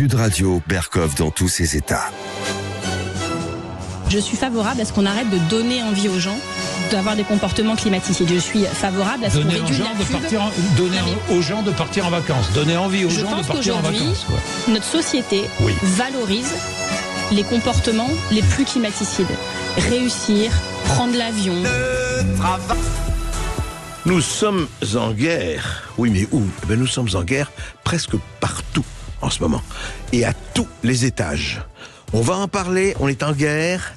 Sud Radio, Berkov dans tous ses états. Je suis favorable à ce qu'on arrête de donner envie aux gens d'avoir des comportements climaticides. Je suis favorable à ce qu'on réduise la pub. Donner aux gens de partir en vacances. Donner envie aux gens de partir en vacances. Notre société valorise les comportements les plus climaticides. Réussir, prendre l'avion. Nous sommes en guerre. Oui, mais où ? Nous sommes en guerre presque partout en ce moment. Et à tous les étages. On va en parler, on est en guerre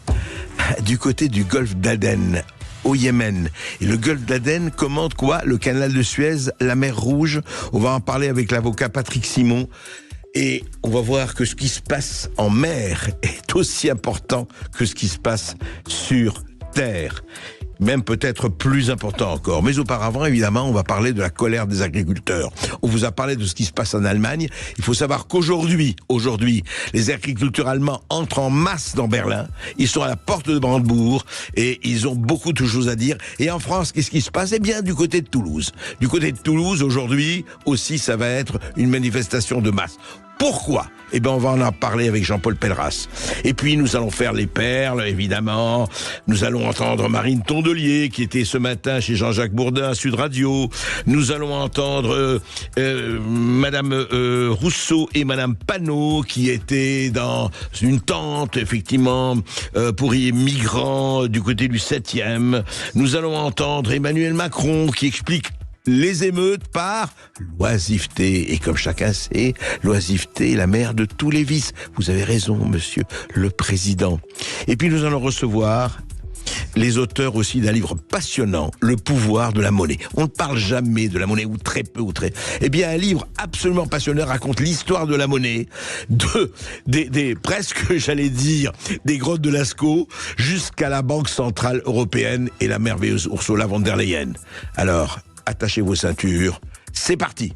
du côté du golfe d'Aden, au Yémen. Et le golfe d'Aden commande quoi ? Le canal de Suez, la mer Rouge. On va en parler avec l'avocat Patrick Simon. Et on va voir que ce qui se passe en mer est aussi important que ce qui se passe sur terre. Même peut-être plus important encore. Mais auparavant, évidemment, on va parler de la colère des agriculteurs. On vous a parlé de ce qui se passe en Allemagne. Il faut savoir qu'aujourd'hui, les agriculteurs allemands entrent en masse dans Berlin. Ils sont à la porte de Brandebourg et ils ont beaucoup de choses à dire. Et en France, qu'est-ce qui se passe ? Eh bien, du côté de Toulouse. Du côté de Toulouse, aujourd'hui, aussi, ça va être une manifestation de masse. Pourquoi ? Eh bien, on va en parler avec Jean-Paul Pelleras. Et puis, nous allons faire les perles, évidemment. Nous allons entendre Marine Tondelier, qui était ce matin chez Jean-Jacques Bourdin à Sud Radio. Nous allons entendre Madame Rousseau et Madame Panot, qui étaient dans une tente, effectivement, pour les migrants du côté du 7e. Nous allons entendre Emmanuel Macron, qui explique les émeutes par l'oisiveté. Et comme chacun sait, l'oisiveté est la mère de tous les vices. Vous avez raison, monsieur le président. Et puis nous allons recevoir les auteurs aussi d'un livre passionnant, Le pouvoir de la monnaie. On ne parle jamais de la monnaie, ou très peu, ou très... Eh bien, un livre absolument passionnant raconte l'histoire de la monnaie, presque, j'allais dire, des grottes de Lascaux, jusqu'à la Banque Centrale Européenne et la merveilleuse Ursula von der Leyen. Alors, attachez vos ceintures, c'est parti.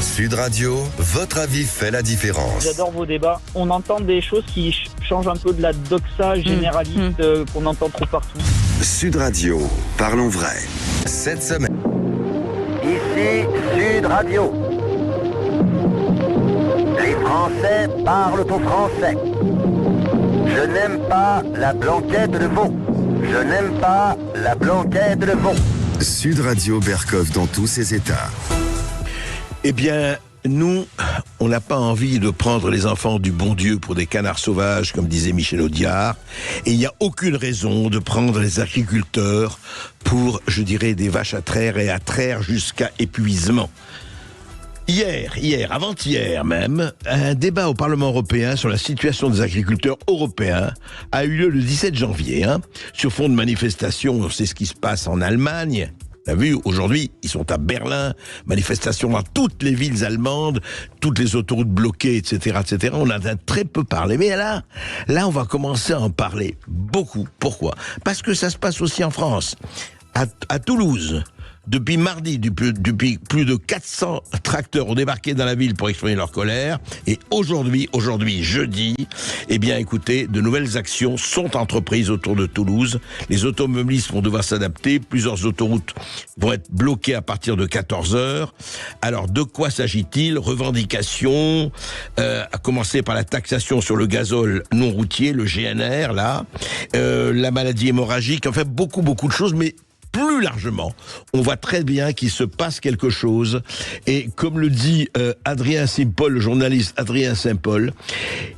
Sud Radio, votre avis fait la différence. J'adore vos débats. On entend des choses qui changent un peu de la doxa généraliste qu'on entend trop partout. Sud Radio, parlons vrai. Cette semaine. Ici Sud Radio. Les Français parlent aux Français. Je n'aime pas la blanquette de veau. Je n'aime pas la blanquette de veau. Sud Radio, Berkov dans tous ses états. Eh bien, nous, on n'a pas envie de prendre les enfants du bon Dieu pour des canards sauvages, comme disait Michel Audiard. Et il n'y a aucune raison de prendre les agriculteurs pour, je dirais, des vaches à traire et à traire jusqu'à épuisement. Avant-hier même, un débat au Parlement européen sur la situation des agriculteurs européens a eu lieu le 17 janvier. Sur fond de manifestation, on sait ce qui se passe en Allemagne. On a vu, aujourd'hui, ils sont à Berlin, manifestation dans toutes les villes allemandes, toutes les autoroutes bloquées, etc., etc. On en a très peu parlé. Mais là, on va commencer à en parler beaucoup. Pourquoi ? Parce que ça se passe aussi en France. À Toulouse, depuis mardi, depuis plus de 400 tracteurs ont débarqué dans la ville pour exprimer leur colère. Et aujourd'hui, jeudi, eh bien, écoutez, de nouvelles actions sont entreprises autour de Toulouse. Les automobilistes vont devoir s'adapter. Plusieurs autoroutes vont être bloquées à partir de 14h. Alors, de quoi s'agit-il ? Revendications, à commencer par la taxation sur le gazole non routier, le GNR, là, la maladie hémorragique, enfin, beaucoup de choses, mais plus largement, on voit très bien qu'il se passe quelque chose. Et comme le dit Adrien Saint-Paul, le journaliste Adrien Saint-Paul,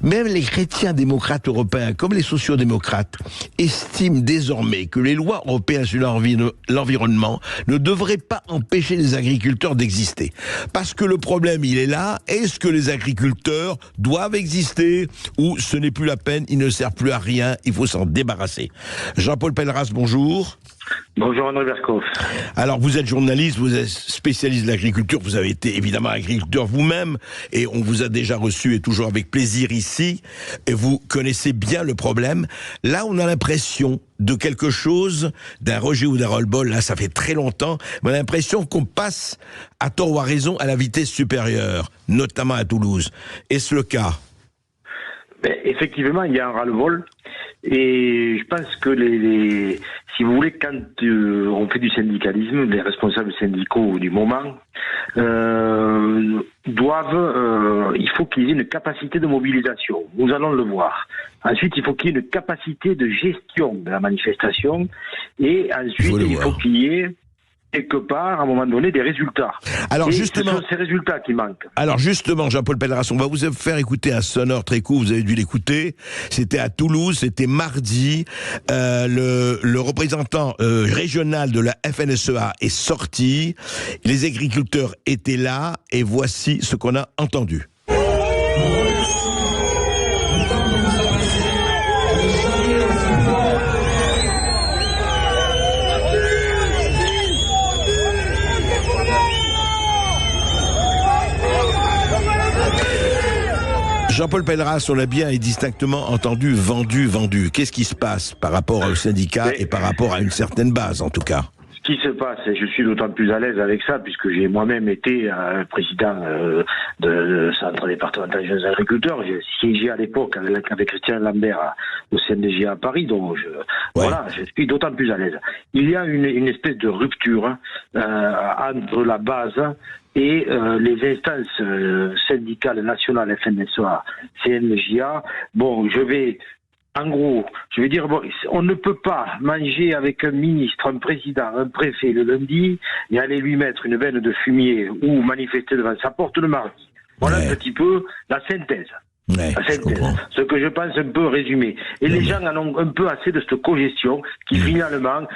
même les chrétiens démocrates européens, comme les sociodémocrates, estiment désormais que les lois européennes sur l'environnement ne devraient pas empêcher les agriculteurs d'exister. Parce que le problème, il est là. Est-ce que les agriculteurs doivent exister ou ce n'est plus la peine, ils ne servent plus à rien, il faut s'en débarrasser. Jean-Paul Pelleras, bonjour. Bonjour André Berkov. Alors vous êtes journaliste, vous êtes spécialiste de l'agriculture, vous avez été évidemment agriculteur vous-même et on vous a déjà reçu et toujours avec plaisir ici et vous connaissez bien le problème. Là on a l'impression de quelque chose, d'un rejet ou d'un roll-ball, là ça fait très longtemps, mais on a l'impression qu'on passe à tort ou à raison à la vitesse supérieure, notamment à Toulouse. Est-ce le cas ? Effectivement, il y a un ras-le-bol. Et je pense que si vous voulez, quand on fait du syndicalisme, les responsables syndicaux du moment il faut qu'ils aient une capacité de mobilisation. Nous allons le voir. Ensuite, il faut qu'il y ait une capacité de gestion de la manifestation. Et ensuite, il faut qu'il y ait quelque part, à un moment donné, des résultats. Alors justement, ce sont ces résultats qui manquent. Alors justement, Jean-Paul Pelleras, on va vous faire écouter un sonore très court, vous avez dû l'écouter. C'était à Toulouse, c'était mardi. Le représentant régional de la FNSEA est sorti. Les agriculteurs étaient là et voici ce qu'on a entendu. Jean-Paul Pelleras, on l'a bien et distinctement entendu vendu. Qu'est-ce qui se passe par rapport au syndicat et par rapport à une certaine base, en tout cas? Ce qui se passe, et je suis d'autant plus à l'aise avec ça, puisque j'ai moi-même été président de Centre départemental des jeunes agriculteurs. J'ai siégé à l'époque avec Christian Lambert au CNDG à Paris, donc je suis d'autant plus à l'aise. Il y a une espèce de rupture entre la base et les instances syndicales nationales FNSEA, CNJA. En gros, je vais dire, on ne peut pas manger avec un ministre, un président, un préfet le lundi et aller lui mettre une veine de fumier ou manifester devant sa porte le mardi. Voilà un petit peu la synthèse. Ce que je pense un peu résumé. Et les gens en ont un peu assez de cette congestion qui finalement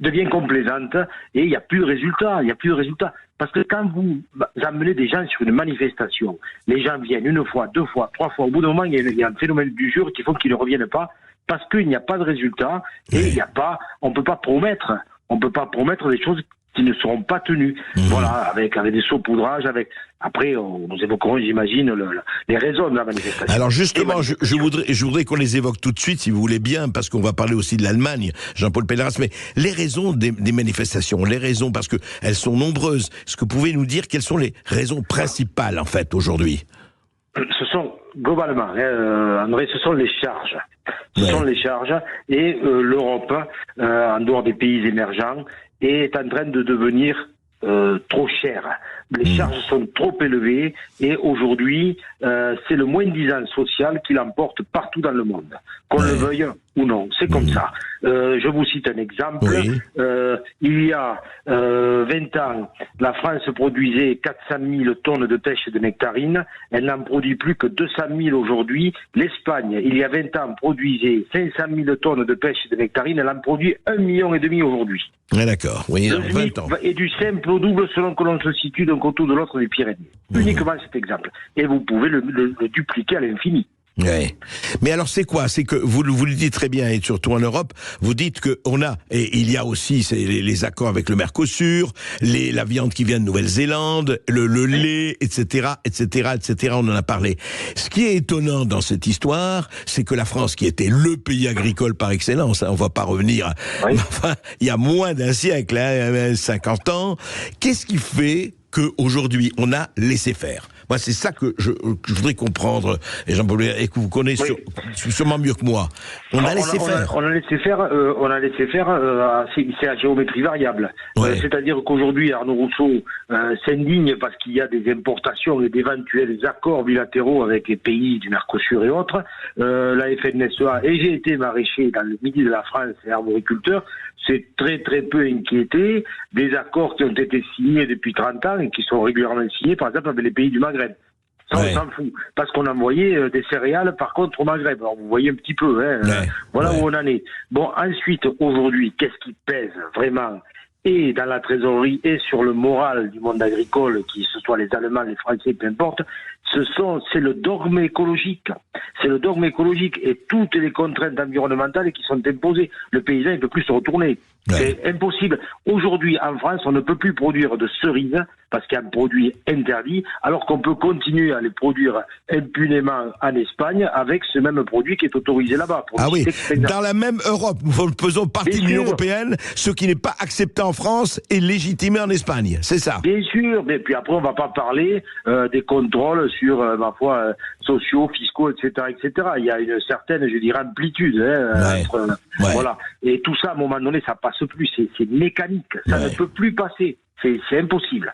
devient complaisante et il n'y a plus de résultat. Parce que quand vous amenez des gens sur une manifestation, les gens viennent une fois, deux fois, trois fois. Au bout d'un moment, il y a un phénomène du jour qui faut qu'ils ne reviennent pas parce qu'il n'y a pas de résultat et on ne peut pas promettre des choses qui ne seront pas tenues. Voilà, avec des saupoudrages, après, nous évoquerons, j'imagine, les raisons de la manifestation. Alors justement, je voudrais qu'on les évoque tout de suite, si vous voulez bien, parce qu'on va parler aussi de l'Allemagne, Jean-Paul Pelleras, mais les raisons des manifestations, parce que elles sont nombreuses. Est-ce que vous pouvez nous dire quelles sont les raisons principales, en fait, aujourd'hui? Ce sont, globalement, André, ce sont les charges. Et l'Europe, en dehors des pays émergents, est en train de devenir trop cher. Les charges sont trop élevées et aujourd'hui, c'est le moins-disant social qui l'emporte partout dans le monde. Qu'on le veuille ou non, c'est comme ça. Je vous cite un exemple. Il y a 20 ans, la France produisait 400 000 tonnes de pêche et de nectarines. Elle n'en produit plus que 200 000 aujourd'hui. L'Espagne, il y a 20 ans, produisait 500 000 tonnes de pêche et de nectarines. Elle en produit 1,5 million aujourd'hui. D'accord. Oui, en 20 ans. Et du simple au double selon que l'on se situe d'un côté ou de l'autre des Pyrénées. Uniquement cet exemple. Et vous pouvez le dupliquer à l'infini. Ouais. Mais alors c'est quoi? C'est que vous le dites très bien, et surtout en Europe, vous dites que on a, et il y a aussi les accords avec le Mercosur, la viande qui vient de Nouvelle-Zélande, le lait, etc., on en a parlé. Ce qui est étonnant dans cette histoire, c'est que la France, qui était le pays agricole par excellence, on va pas revenir, enfin, il y a moins d'un siècle, 50 ans, qu'est-ce qui fait qu'aujourd'hui on a laissé faire? Moi, c'est ça que je voudrais comprendre, et Jean-Paul, et que vous connaissez sûrement mieux que moi. On a laissé faire, c'est à géométrie variable. C'est-à-dire qu'aujourd'hui, Arnaud Rousseau s'indigne parce qu'il y a des importations et d'éventuels accords bilatéraux avec les pays du Mercosur et autres. La FNSEA, et j'ai été maraîcher dans le midi de la France et arboriculteur, c'est très très peu inquiété des accords qui ont été signés depuis 30 ans et qui sont régulièrement signés, par exemple, avec les pays du Maghreb. Ça, on s'en fout. Parce qu'on envoyait des céréales, par contre, au Maghreb. Alors, vous voyez un petit peu, où on en est. Bon, ensuite, aujourd'hui, qu'est-ce qui pèse vraiment, et dans la trésorerie, et sur le moral du monde agricole, que ce soit les Allemands, les Français, peu importe, c'est le dogme écologique. C'est le dogme écologique et toutes les contraintes environnementales qui sont imposées. Le paysan, il ne peut plus se retourner. C'est impossible. Aujourd'hui, en France, on ne peut plus produire de cerises parce qu'il y a un produit interdit, alors qu'on peut continuer à les produire impunément en Espagne avec ce même produit qui est autorisé là-bas. Ah oui, dans la même Europe, nous faisons partie de l'Union européenne, ce qui n'est pas accepté en France est légitimé en Espagne, c'est ça? Bien sûr, mais puis après on va pas parler des contrôles sur, ma foi, sociaux, fiscaux, etc., etc. Il y a une certaine, je dirais, amplitude. Voilà. Et tout ça, à un moment donné, ça passe plus. C'est mécanique. Ça ne peut plus passer. C'est impossible.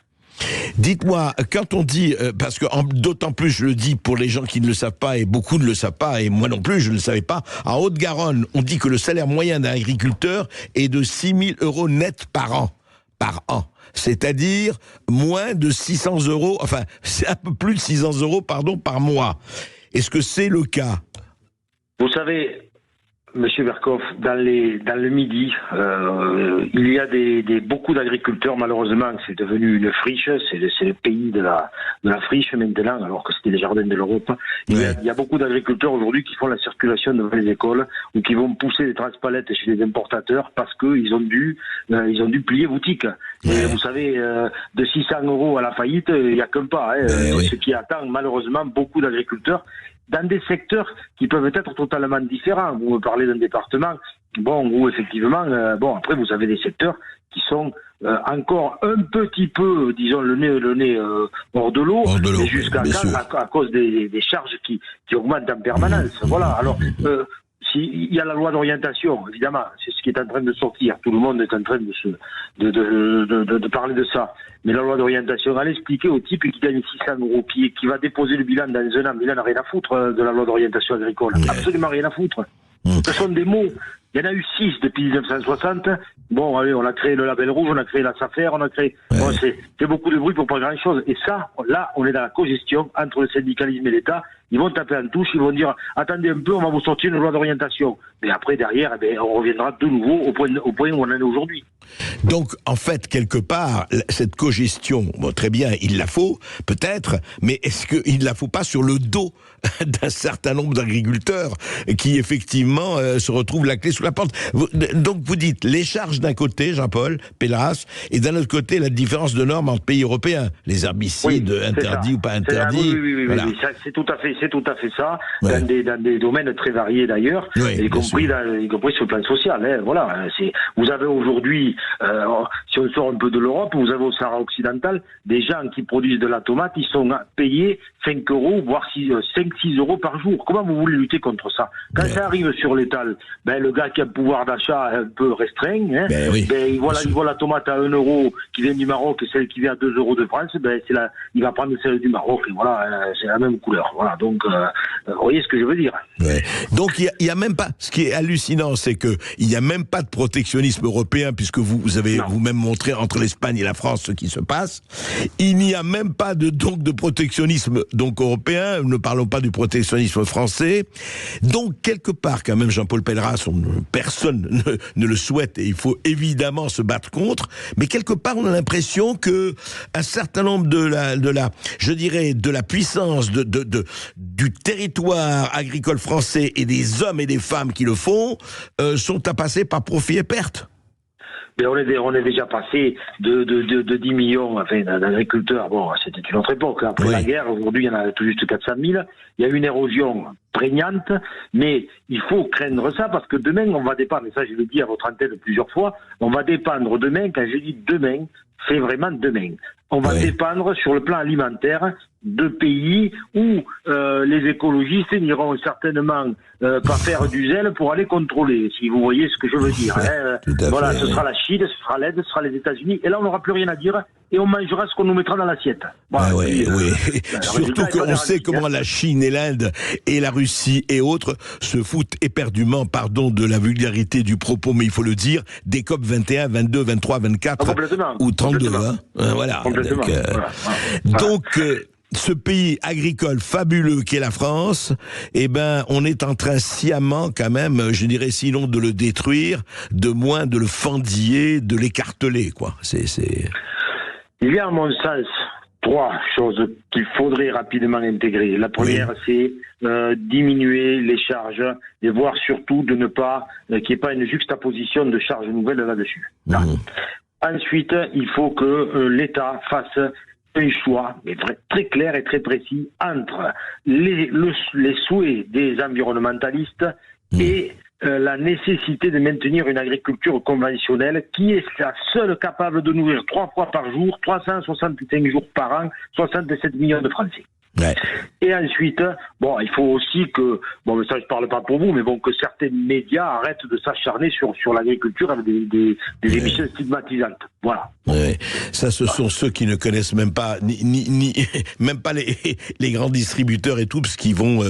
Dites-moi, quand on dit, parce que d'autant plus je le dis pour les gens qui ne le savent pas, et beaucoup ne le savent pas, et moi non plus je ne le savais pas, en Haute-Garonne, on dit que le salaire moyen d'un agriculteur est de 6 000 € net par an. C'est-à-dire moins de 600 €, enfin c'est un peu plus de 600 €, par mois. Est-ce que c'est le cas? Vous savez, Monsieur Verkoff, dans le Midi, il y a beaucoup d'agriculteurs. Malheureusement, c'est devenu une friche. C'est le pays de la friche maintenant, alors que c'était les jardins de l'Europe. Il y a beaucoup d'agriculteurs aujourd'hui qui font la circulation devant les écoles ou qui vont pousser des transpalettes chez les importateurs parce qu'ils ont dû plier boutique. Et vous savez, de 600 € à la faillite, il n'y a qu'un pas. Ce qui attend malheureusement beaucoup d'agriculteurs dans des secteurs qui peuvent être totalement différents. Vous me parlez d'un département, où effectivement, après vous avez des secteurs qui sont encore un petit peu, disons, le nez hors de l'eau, jusqu'à quand, à cause des charges qui augmentent en permanence. Voilà. Alors, il y a la loi d'orientation, évidemment, c'est ce qui est en train de sortir. Tout le monde est en train de parler de ça. Mais la loi d'orientation, elle expliquer au type qui gagne 600 € qui va déposer le bilan dans un an, mais il n'a rien à foutre de la loi d'orientation agricole. Absolument rien à foutre. Ce sont des mots. Il y en a eu 6 depuis 1960. Bon, allez, on a créé le label rouge, on a créé la SAFER, on a créé... Bon, c'est beaucoup de bruit pour pas grand-chose. Et ça, là, on est dans la cogestion entre le syndicalisme et l'État. Ils vont taper en touche, ils vont dire « Attendez un peu, on va vous sortir une loi d'orientation. » Mais après, derrière, on reviendra de nouveau au point où on en est aujourd'hui. Donc, en fait, quelque part, cette cogestion, très bien, il la faut, peut-être, mais est-ce qu'il ne la faut pas sur le dos d'un certain nombre d'agriculteurs qui, effectivement, se retrouvent la clé sous la porte? Donc, vous dites les charges d'un côté, Jean-Paul Pelleras, et d'un autre côté, la différence de normes entre pays européens, les herbicides interdits ou pas interdits. Oui, c'est tout à fait ça, dans des domaines très variés d'ailleurs, y compris sur le plan social. Voilà, vous avez aujourd'hui, si on sort un peu de l'Europe, vous avez au Sahara occidental des gens qui produisent de la tomate, ils sont payés 5 €, voire 5-6 € par jour. Comment vous voulez lutter contre ça? Quand ça arrive sur l'étal, le gars qui a un pouvoir d'achat un peu restreint, il voit la tomate à 1 € qui vient du Maroc et celle qui vient à 2 € de France, il va prendre celle du Maroc, et voilà, c'est la même couleur. Voilà, donc, vous voyez ce que je veux dire. Donc, il y a même pas, ce qui est hallucinant, c'est que il n'y a même pas de protectionnisme européen, puisque vous avez vous-même montré entre l'Espagne et la France ce qui se passe. Il n'y a même pas de protectionnisme européen, ne parlons pas du protectionnisme français. Donc, quelque part, quand même, Jean-Paul Pelleras, personne ne le souhaite et il faut évidemment se battre contre, mais quelque part, on a l'impression que un certain nombre de la puissance du territoire agricole français et des hommes et des femmes qui le font sont à passer par profit et perte. Mais on est déjà passé de 10 millions d'agriculteurs. Bon, c'était une autre époque. Après la guerre, aujourd'hui, il y en a tout juste 400 000. Il y a une érosion prégnante, mais il faut craindre ça parce que demain, on va dépendre, et ça je le dis à votre antenne plusieurs fois, on va dépendre demain, quand je dis demain, c'est vraiment demain. On va dépendre sur le plan alimentaire de pays où les écologistes n'iront certainement pas faire du zèle pour aller contrôler, si vous voyez ce que je veux dire. Voilà, ce sera la Chine, ce sera l'Inde, ce sera les États-Unis, et là on n'aura plus rien à dire, et on mangera ce qu'on nous mettra dans l'assiette. Voilà. Surtout qu'on sait comment la Chine et l'Inde et la Russie et autres se foutent éperdument, pardon de la vulgarité du propos, mais il faut le dire, des COP 21, 22, 23, 24 ou 32. Voilà. Donc, ce pays agricole fabuleux qu'est la France, on est en train sciemment quand même, je dirais sinon de le détruire, de moins de le fendiller, de l'écarteler, quoi. Il y a à mon sens 3 choses qu'il faudrait rapidement intégrer. La première, c'est diminuer les charges et voir surtout de ne pas qu'il n'y ait pas une juxtaposition de charges nouvelles là-dessus. Ensuite, il faut que l'État fasse un choix, mais très clair et très précis, entre les souhaits des environnementalistes et la nécessité de maintenir une agriculture conventionnelle qui est la seule capable de nourrir 3 fois par jour, 365 jours par an, 67 millions de Français. Ouais. Et ensuite, bon, il faut aussi que, bon, ça je parle pas pour vous, mais bon, que certains médias arrêtent de s'acharner sur l'agriculture avec des émissions stigmatisantes. Voilà. Ouais. Ça, ce sont ceux qui ne connaissent même pas, même pas les grands distributeurs et tout, parce qu'ils vont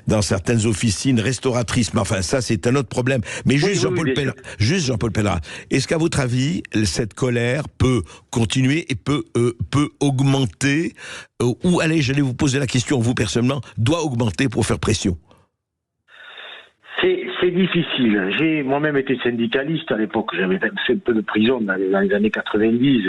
dans certaines officines restauratrices. Mais enfin, ça, c'est un autre problème. Mais juste Jean-Paul Pelleras, est-ce qu'à votre avis, cette colère peut continuer et peut augmenter ou, allez, j'allais vous poser la question, vous personnellement, doit augmenter pour faire pression? C'est difficile. J'ai moi-même été syndicaliste à l'époque. J'avais fait un peu de prison dans les années 90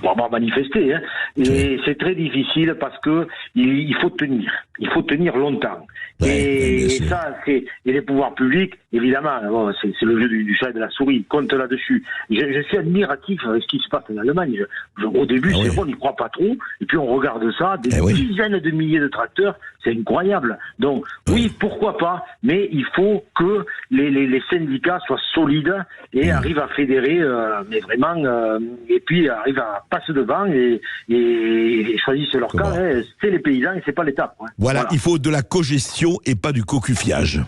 pour avoir manifesté. Hein. Et c'est très difficile parce que il faut tenir. Il faut tenir longtemps. Et ça, et les pouvoirs publics, évidemment, bon, c'est le jeu du chat et de la souris. Ils comptent là-dessus. Je suis admiratif avec ce qui se passe en Allemagne. Au début, c'est bon, on n'y croit pas trop. Et puis on regarde ça, des dizaines de milliers de tracteurs. C'est incroyable. Donc, oui, pourquoi pas, mais il faut que les syndicats soient solides et arrivent à fédérer, mais vraiment, et puis arrivent à passer devant et choisissent leur camp. Hein. C'est les paysans et c'est pas l'État. Hein. Voilà, il faut de la cogestion et pas du cocufiage.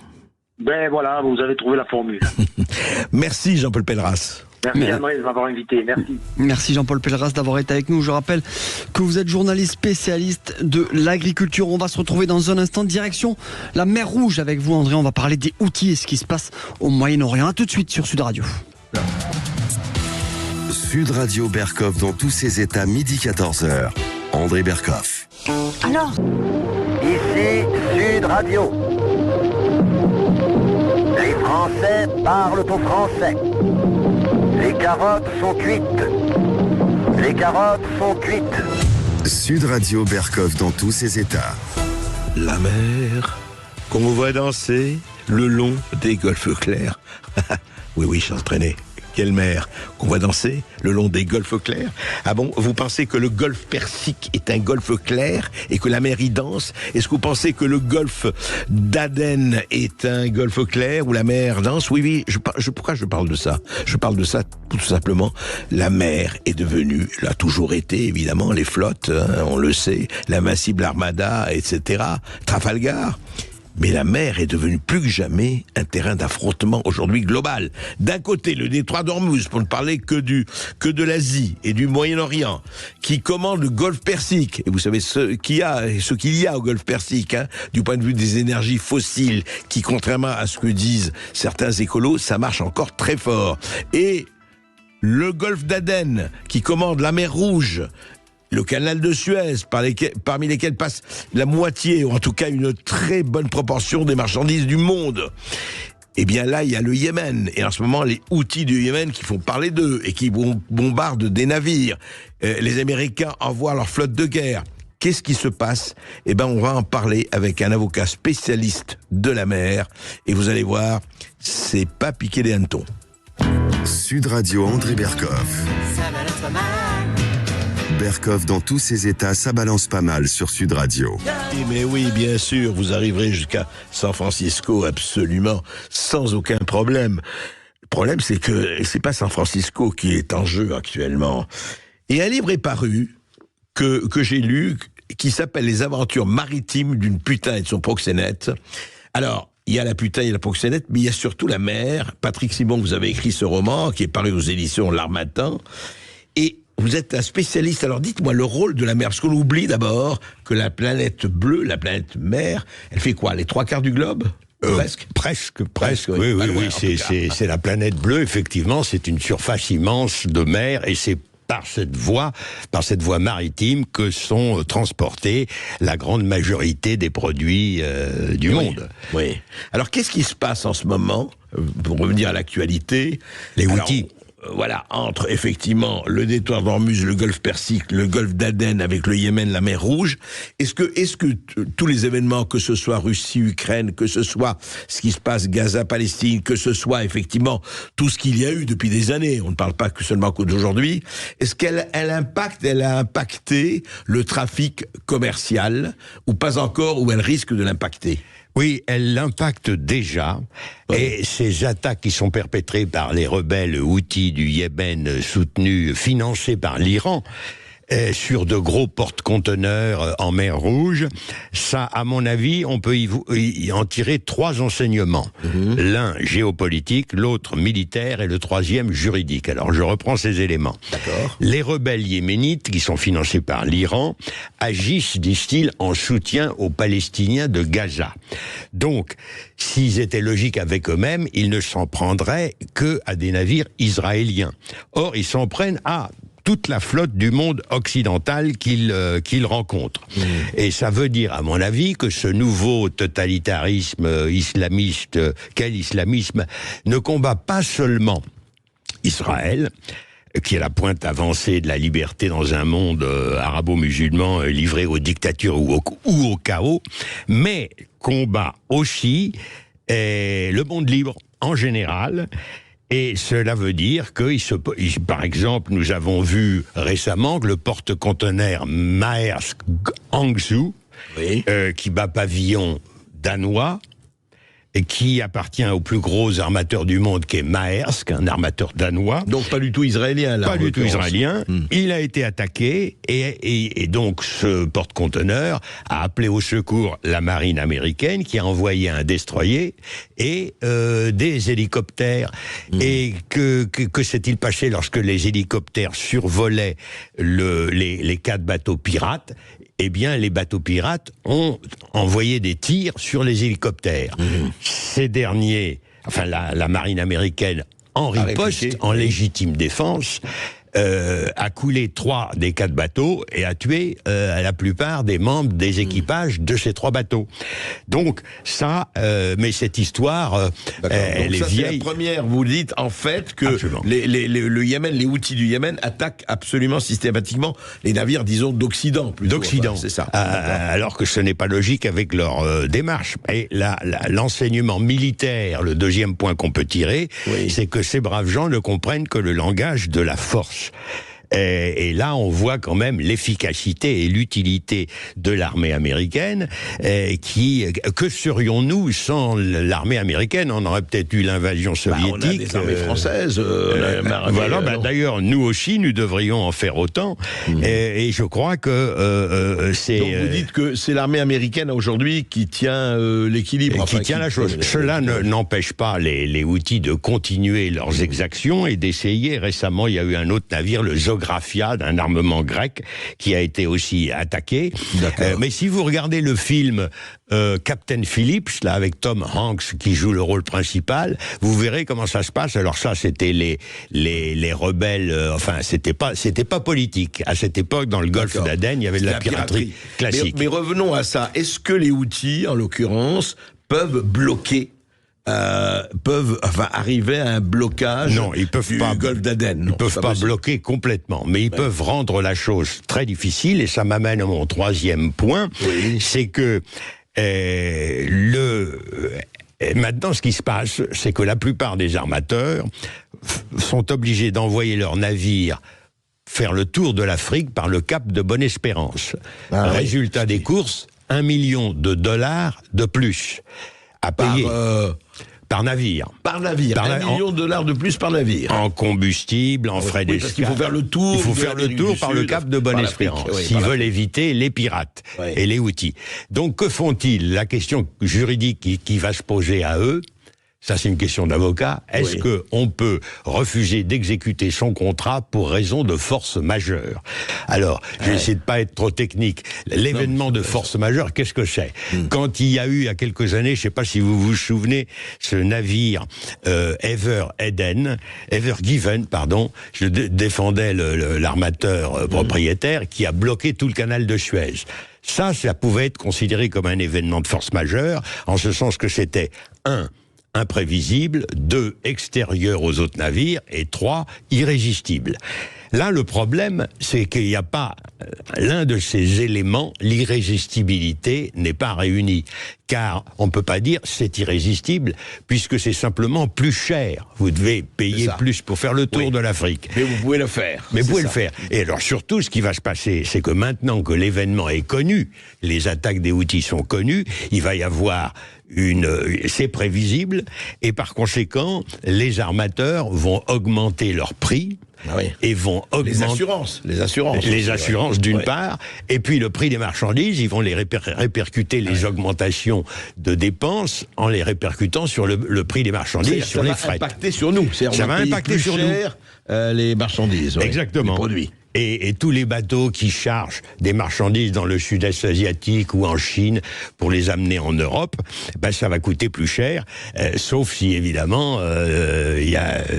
Ben voilà, vous avez trouvé la formule. Merci Jean-Paul Pelleras. Merci André de m'avoir invité, merci. Merci Jean-Paul Pelleras d'avoir été avec nous. Je rappelle que vous êtes journaliste spécialiste de l'agriculture. On va se retrouver dans un instant, direction la mer Rouge avec vous André. On va parler des Houthis et ce qui se passe au Moyen-Orient. A tout de suite sur Sud Radio. Sud Radio Berkov dans tous ses états, midi 14h. André Berkov. Alors, ici Sud Radio. Les Français parlent au français. Les carottes sont cuites. Les carottes sont cuites. Sud Radio Berkov dans tous ses états. La mer qu'on voit danser le long des golfes clairs. Oui, je suis entraîné. Quelle mer qu'on voit danser le long des golfes clairs. Ah bon, vous pensez que le golfe Persique est un golfe clair et que la mer y danse? Est-ce que vous pensez que le golfe d'Aden est un golfe clair où la mer danse? Oui, pourquoi je parle de ça? Je parle de ça tout simplement. La mer est devenue, l'a toujours été évidemment, les flottes, hein, on le sait, l'invincible Armada, etc., Trafalgar. Mais la mer est devenue plus que jamais un terrain d'affrontement aujourd'hui global. D'un côté, le détroit d'Ormuz, pour ne parler que de l'Asie et du Moyen-Orient, qui commande le golfe Persique. Et vous savez ce qu'il y a au golfe Persique, hein, du point de vue des énergies fossiles, qui, contrairement à ce que disent certains écolos, ça marche encore très fort. Et le golfe d'Aden, qui commande la mer Rouge, le canal de Suez, parmi lesquels passe la moitié, ou en tout cas une très bonne proportion des marchandises du monde. Eh bien là, il y a le Yémen. Et en ce moment, les Houthis du Yémen qui font parler d'eux et qui bombardent des navires. Les Américains envoient leur flotte de guerre. Qu'est-ce qui se passe? Eh bien, on va en parler avec un avocat spécialiste de la mer. Et vous allez voir, c'est pas piquer des hannetons. Sud Radio André Berkov. Berkov dans tous ses états, ça balance pas mal sur Sud Radio. Mais oui, bien sûr, vous arriverez jusqu'à San Francisco absolument sans aucun problème. Le problème, c'est que c'est pas San Francisco qui est en jeu actuellement. Et un livre est paru que j'ai lu qui s'appelle Les aventures maritimes d'une putain et de son proxénète. Alors, il y a la putain et la proxénète, mais il y a surtout la mer. Patrick Simon, vous avez écrit ce roman qui est paru aux éditions L'Harmattan. Et vous êtes un spécialiste, alors dites-moi le rôle de la mer, parce qu'on oublie d'abord que la planète bleue, la planète mer, elle fait quoi, les 3/4 du globe? Presque. Oui, c'est la planète bleue, effectivement, c'est une surface immense de mer, et c'est par cette voie maritime que sont transportés la grande majorité des produits du monde. Oui. Alors qu'est-ce qui se passe en ce moment, pour revenir à l'actualité? Les Houthis. voilà, entre effectivement le détroit d'Ormuz, le golfe Persique, le golfe d'Aden avec le Yémen, la mer Rouge, est-ce que tous les événements, que ce soit Russie, Ukraine, que ce soit ce qui se passe Gaza, Palestine, que ce soit effectivement tout ce qu'il y a eu depuis des années, on ne parle pas que seulement d'aujourd'hui, est-ce qu'elle a impacté le trafic commercial, ou pas encore, ou elle risque de l'impacter? Oui, elle l'impacte déjà, et ces attaques qui sont perpétrées par les rebelles Houthis du Yémen, financés par l'Iran, sur de gros porte-conteneurs en mer Rouge, ça, à mon avis, on peut y en tirer 3 enseignements. L'un géopolitique, l'autre militaire et le troisième juridique. Alors, je reprends ces éléments. D'accord. Les rebelles yéménites, qui sont financés par l'Iran, agissent, disent-ils, en soutien aux Palestiniens de Gaza. Donc, s'ils étaient logiques avec eux-mêmes, ils ne s'en prendraient que à des navires israéliens. Or, ils s'en prennent à toute la flotte du monde occidental qu'ils rencontrent. Et ça veut dire, à mon avis, que ce nouveau totalitarisme islamiste, quel islamisme, ne combat pas seulement Israël, qui est la pointe avancée de la liberté dans un monde arabo-musulman livré aux dictatures ou au chaos, mais combat aussi le monde libre en général. Et cela veut dire que, par exemple, nous avons vu récemment que le porte-conteneur Maersk Hangzhou, qui bat pavillon danois, et qui appartient au plus gros armateur du monde, qui est Maersk, un armateur danois. Donc pas du tout israélien, là. Pas du tout israélien. Il a été attaqué, et donc ce porte-conteneur a appelé au secours la marine américaine, qui a envoyé un destroyer et des hélicoptères. Et que s'est-il passé lorsque les hélicoptères survolaient les 4 bateaux pirates? Eh bien, les bateaux pirates ont envoyé des tirs sur les hélicoptères. Ces derniers, enfin la marine américaine, en riposte, en légitime défense, a coulé 3 des 4 bateaux et a tué la plupart des membres des équipages de ces 3 bateaux. Donc ça, mais cette histoire, elle est vieille. C'est la première. Vous dites en fait que le Yémen, les Houthis du Yémen attaquent absolument systématiquement les navires, disons, d'Occident. D'Occident, enfin, c'est ça. Alors que ce n'est pas logique avec leur démarche. Et l'enseignement militaire, le deuxième point qu'on peut tirer, c'est que ces braves gens ne comprennent que le langage de la force. Et là, on voit quand même l'efficacité et l'utilité de l'armée américaine. Que serions-nous sans l'armée américaine? On aurait peut-être eu l'invasion soviétique. On a des armées françaises. Voilà. D'ailleurs, nous aussi, nous devrions en faire autant. Et je crois que c'est. Donc vous dites que c'est l'armée américaine aujourd'hui qui tient l'équilibre. Qui tient la chose. Cela n'empêche pas les Houthis de continuer leurs exactions et d'essayer. Récemment, il y a eu un autre navire, le Zographia, d'un armement grec, qui a été aussi attaqué. Mais si vous regardez le film Captain Phillips, là, avec Tom Hanks qui joue le rôle principal, vous verrez comment ça se passe. Alors ça, c'était les rebelles, enfin, c'était pas politique. À cette époque, dans le golfe d'Aden, il y avait de la piraterie classique. Mais revenons à ça. Est-ce que les Houthis, en l'occurrence, peuvent bloquer peuvent arriver à un blocage du golfe d'Aden. Ils ne peuvent pas bloquer complètement, mais ils peuvent rendre la chose très difficile, et ça m'amène à mon troisième point, c'est que maintenant, ce qui se passe, c'est que la plupart des armateurs sont obligés d'envoyer leurs navires faire le tour de l'Afrique par le cap de Bonne-Espérance. Résultat des courses, $1 million de plus à payer par navire. Par navire. $1 million de plus par navire. En combustible, en frais d'escale. Parce qu'il faut faire le tour. Il faut faire le tour par le cap de Bonne-Espérance. S'ils veulent éviter les pirates et les Houthis. Donc que font-ils? La question juridique qui va se poser à eux, ça c'est une question d'avocat, est-ce qu'on peut refuser d'exécuter son contrat pour raison de force majeure? Alors, je vais essayer de pas être trop technique. L'événement de force majeure, qu'est-ce que c'est? Quand il y a eu, il y a quelques années, je sais pas si vous vous souvenez, ce navire Ever Given, je défendais l'armateur propriétaire qui a bloqué tout le canal de Suez. Ça pouvait être considéré comme un événement de force majeure, en ce sens que c'était un imprévisible, 2, extérieur aux autres navires, et 3, irrésistible. Là, le problème, c'est qu'il n'y a pas l'un de ces éléments, l'irrésistibilité n'est pas réunie. Car on ne peut pas dire c'est irrésistible, puisque c'est simplement plus cher. Vous devez payer plus pour faire le tour de l'Afrique. Mais vous pouvez le faire. Mais vous pouvez le faire. Et alors surtout, ce qui va se passer, c'est que maintenant que l'événement est connu, les attaques des Houthis sont connues, il va y avoir c'est prévisible, et par conséquent, les armateurs vont augmenter leur prix. Et vont augmenter les assurances d'une part, et puis le prix des marchandises, ils vont les répercuter les augmentations de dépenses en les répercutant sur le prix des marchandises, sur les frais. Ça va impacter sur nous. Ça va impacter sur nous. Les marchandises, exactement. Les produits. Et tous les bateaux qui chargent des marchandises dans le sud-est asiatique ou en Chine pour les amener en Europe, ça va coûter plus cher, sauf si évidemment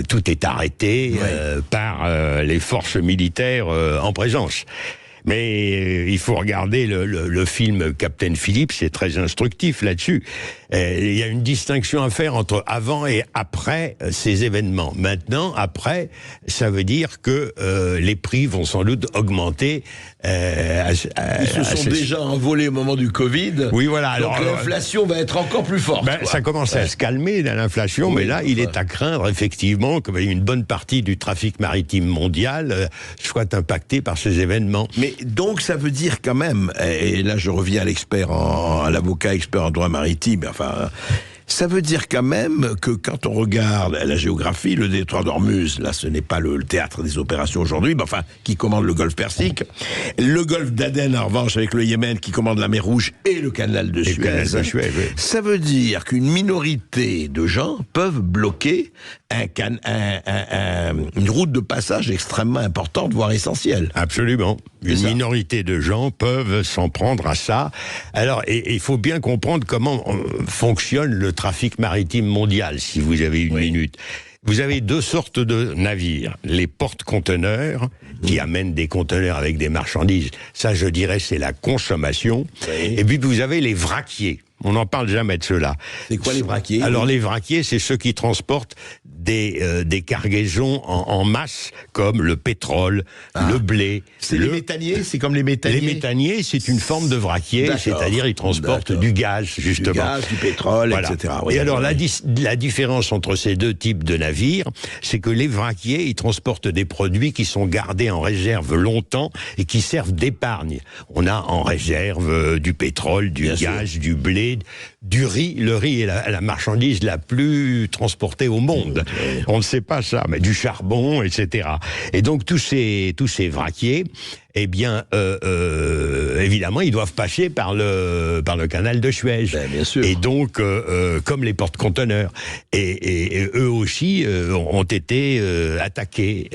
tout est arrêté par les forces militaires en présence. Mais il faut regarder le film Captain Phillips, c'est très instructif là-dessus. Il y a une distinction à faire entre avant et après ces événements. Maintenant, après, ça veut dire que les prix vont sans doute augmenter. Ils se sont déjà envolés au moment du Covid. Oui, voilà. Donc l'inflation va être encore plus forte. Ça commence à se calmer, l'inflation, mais là, il est à craindre, effectivement, qu'une bonne partie du trafic maritime mondial soit impactée par ces événements. Mais donc, ça veut dire quand même, et là je reviens à l'avocat expert en droit maritime, ça veut dire quand même que quand on regarde la géographie, le détroit d'Ormuz, là ce n'est pas le théâtre des opérations aujourd'hui, qui commande le golfe Persique, le golfe d'Aden en revanche avec le Yémen qui commande la mer Rouge et le canal de Suez. Ça veut dire qu'une minorité de gens peuvent bloquer une route de passage extrêmement importante, voire essentielle. Absolument. Une minorité de gens peuvent s'en prendre à ça. Alors, et il faut bien comprendre comment fonctionne le trafic maritime mondial, si vous avez une minute. Vous avez 2 sortes de navires. Les porte-conteneurs, qui amènent des conteneurs avec des marchandises. Ça, je dirais, c'est la consommation. Et puis, vous avez les vraquiers. On n'en parle jamais de ceux-là. C'est quoi les vraquiers? Alors les vraquiers, c'est ceux qui transportent des cargaisons en masse, comme le pétrole, le blé. C'est les méthaniers? C'est comme les méthaniers? Les méthaniers, c'est une forme de vraquier, c'est-à-dire ils transportent du gaz, justement. Du gaz, du pétrole, etc. Et alors la différence entre ces deux types de navires, c'est que les vraquiers, ils transportent des produits qui sont gardés en réserve longtemps et qui servent d'épargne. On a en réserve du pétrole, du gaz, du blé, du riz. Le riz est la marchandise la plus transportée au monde. On ne sait pas ça, mais du charbon, etc. Et donc tous ces vraquiers, eh bien, évidemment, ils doivent passer par le canal de Suez. Bien sûr. Et donc, comme les porte-conteneurs. Et eux aussi ont été attaqués.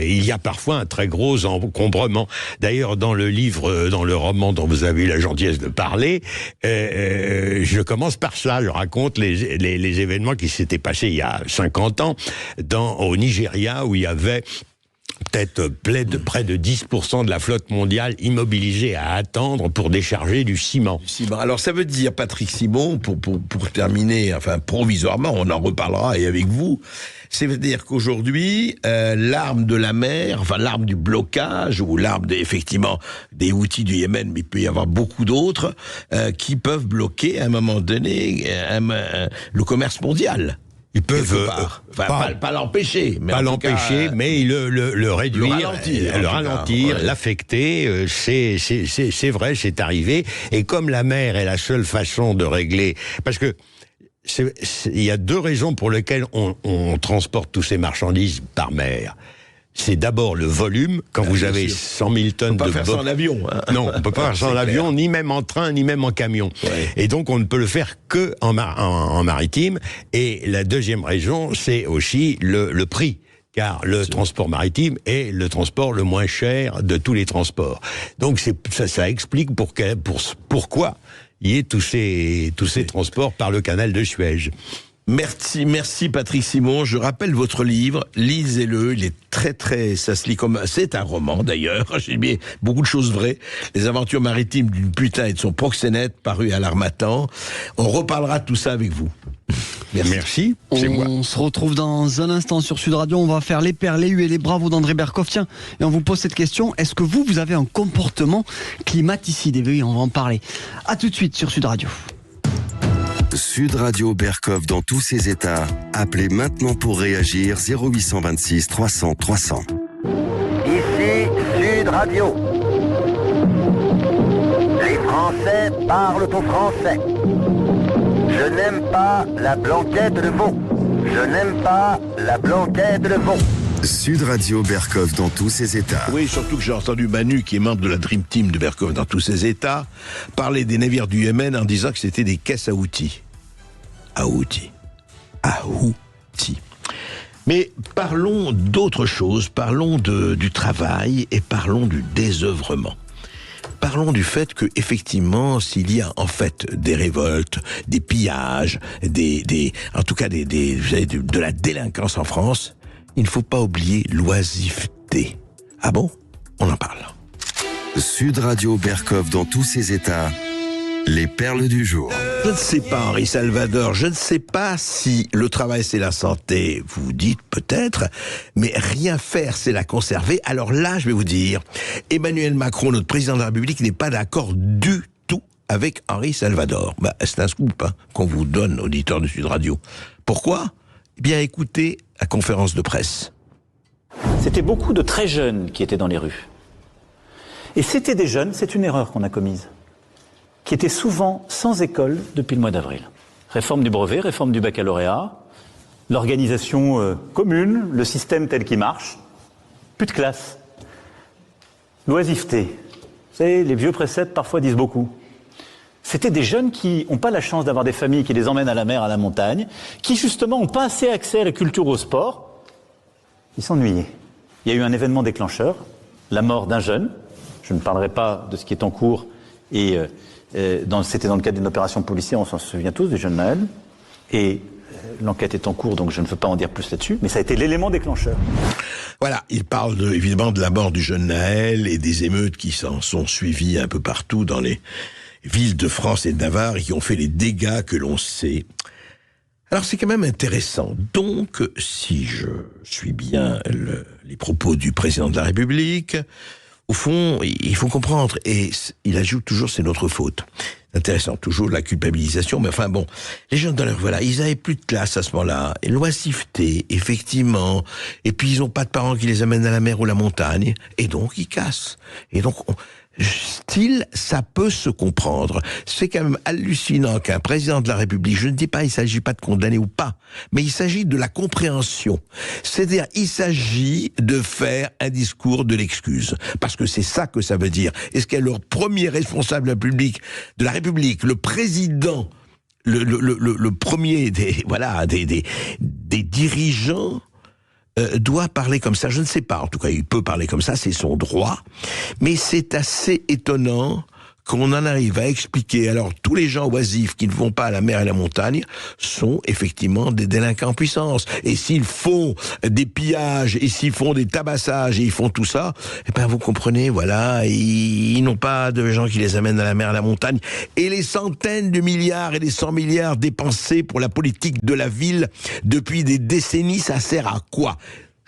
Il y a parfois un très gros encombrement. D'ailleurs, dans le roman dont vous avez eu la gentillesse de parler, je commence par ça. Je raconte les événements qui s'étaient passés il y a 50 ans au Nigeria, où il y avait peut-être près de 10% de la flotte mondiale immobilisée à attendre pour décharger du ciment. Alors ça veut dire, Patrick Simon, pour terminer, provisoirement, on en reparlera et avec vous, c'est-à-dire qu'aujourd'hui, l'arme de la mer, l'arme du blocage, ou l'arme effectivement des Houthis du Yémen, mais il peut y avoir beaucoup d'autres, qui peuvent bloquer à un moment donné le commerce mondial. Ils peuvent pas l'empêcher, mais mais le réduire, le ralentir, l'affecter. C'est vrai, c'est arrivé. Et comme la mer est la seule façon de régler, parce que il y a 2 raisons pour lesquelles on transporte tous ces marchandises par mer. C'est d'abord le volume. Quand vous avez 100 000 tonnes de... On peut pas faire ça en avion. Non, on ne peut pas faire ça en avion, ni même en train, ni même en camion. Et donc, on ne peut le faire que en maritime. Et la deuxième raison, c'est aussi le prix. Car le transport maritime est le transport le moins cher de tous les transports. Donc, ça explique pourquoi il y ait tous ces transports par le canal de Suez. Merci Patrick Simon. Je rappelle votre livre, lisez-le, il est très, ça se lit comme... C'est un roman d'ailleurs, j'ai mis beaucoup de choses vraies. Les aventures maritimes d'une putain et de son proxénète, paru à l'Harmattan. On reparlera de tout ça avec vous. Merci. On se retrouve dans un instant sur Sud Radio. On va faire les pères, les huées et les bravos d'André Berkoff. Tiens, et on vous pose cette question. Est-ce que vous avez un comportement climaticide? Et oui, on va en parler. À tout de suite sur Sud Radio. Sud Radio Berkoff dans tous ses états. Appelez maintenant pour réagir 0826 300 300. Ici Sud Radio. Les Français parlent au français. Je n'aime pas la blanquette de veau. Je n'aime pas la blanquette de veau. Sud Radio Berkoff dans tous ses états. Oui, surtout que j'ai entendu Manu, qui est membre de la Dream Team de Berkoff dans tous ses états, parler des navires du Yémen en disant que c'était des caisses à outils. À outils. Mais parlons d'autre chose, parlons du travail et parlons du désœuvrement. Parlons du fait que, effectivement, s'il y a en fait des révoltes, des pillages, en tout cas de la délinquance en France, il ne faut pas oublier l'oisiveté. Ah bon? On en parle. Sud Radio Berkoff dans tous ses états. Les perles du jour. Je ne sais pas, Henri Salvador, je ne sais pas si le travail c'est la santé, vous vous dites peut-être, mais rien faire c'est la conserver. Alors là, je vais vous dire, Emmanuel Macron, notre président de la République, n'est pas d'accord du tout avec Henri Salvador. C'est un scoop qu'on vous donne, auditeurs de Sud Radio. Pourquoi? Eh bien, écoutez la conférence de presse. C'était beaucoup de très jeunes qui étaient dans les rues. Et c'était des jeunes, c'est une erreur qu'on a commise, qui étaient souvent sans école depuis le mois d'avril. Réforme du brevet, réforme du baccalauréat, l'organisation commune, le système tel qu'il marche, plus de classe. L'oisiveté. Vous savez, les vieux préceptes parfois disent beaucoup. C'était des jeunes qui n'ont pas la chance d'avoir des familles qui les emmènent à la mer, à la montagne, qui justement n'ont pas assez accès à la culture, au sport. Ils s'ennuyaient. Il y a eu un événement déclencheur, la mort d'un jeune. Je ne parlerai pas de ce qui est en cours et... c'était dans le cadre d'une opération policière, on s'en souvient tous, du jeune Naël. Et l'enquête est en cours, donc je ne veux pas en dire plus là-dessus, mais ça a été l'élément déclencheur. Voilà, il parle évidemment de la mort du jeune Naël et des émeutes qui s'en sont suivies un peu partout dans les villes de France et de Navarre et qui ont fait les dégâts que l'on sait. Alors c'est quand même intéressant. Donc, si je suis bien les propos du président de la République... Au fond, il faut comprendre, et il ajoute toujours c'est notre faute. Intéressant, toujours la culpabilisation, mais enfin bon, les gens dans leur voilà, ils avaient plus de classe à ce moment-là, et l'oisiveté, effectivement, et puis ils ont pas de parents qui les amènent à la mer ou la montagne, et donc ils cassent. Et donc, style, ça peut se comprendre. C'est quand même hallucinant qu'un président de la République, je ne dis pas, il s'agit pas de condamner ou pas, mais il s'agit de la compréhension. C'est-à-dire, il s'agit de faire un discours de l'excuse. Parce que c'est ça que ça veut dire. Est-ce que le premier responsable de la République, le président, le premier des dirigeants, doit parler comme ça, je ne sais pas, en tout cas il peut parler comme ça, c'est son droit, mais c'est assez étonnant qu'on en arrive à expliquer. Alors tous les gens oisifs qui ne vont pas à la mer et à la montagne sont effectivement des délinquants en puissance, et s'ils font des pillages, et s'ils font des tabassages, et ils font tout ça, eh ben vous comprenez, voilà, ils n'ont pas de gens qui les amènent à la mer et à la montagne, et les centaines de milliards et les 100 milliards dépensés pour la politique de la ville depuis des décennies, ça sert à quoi ?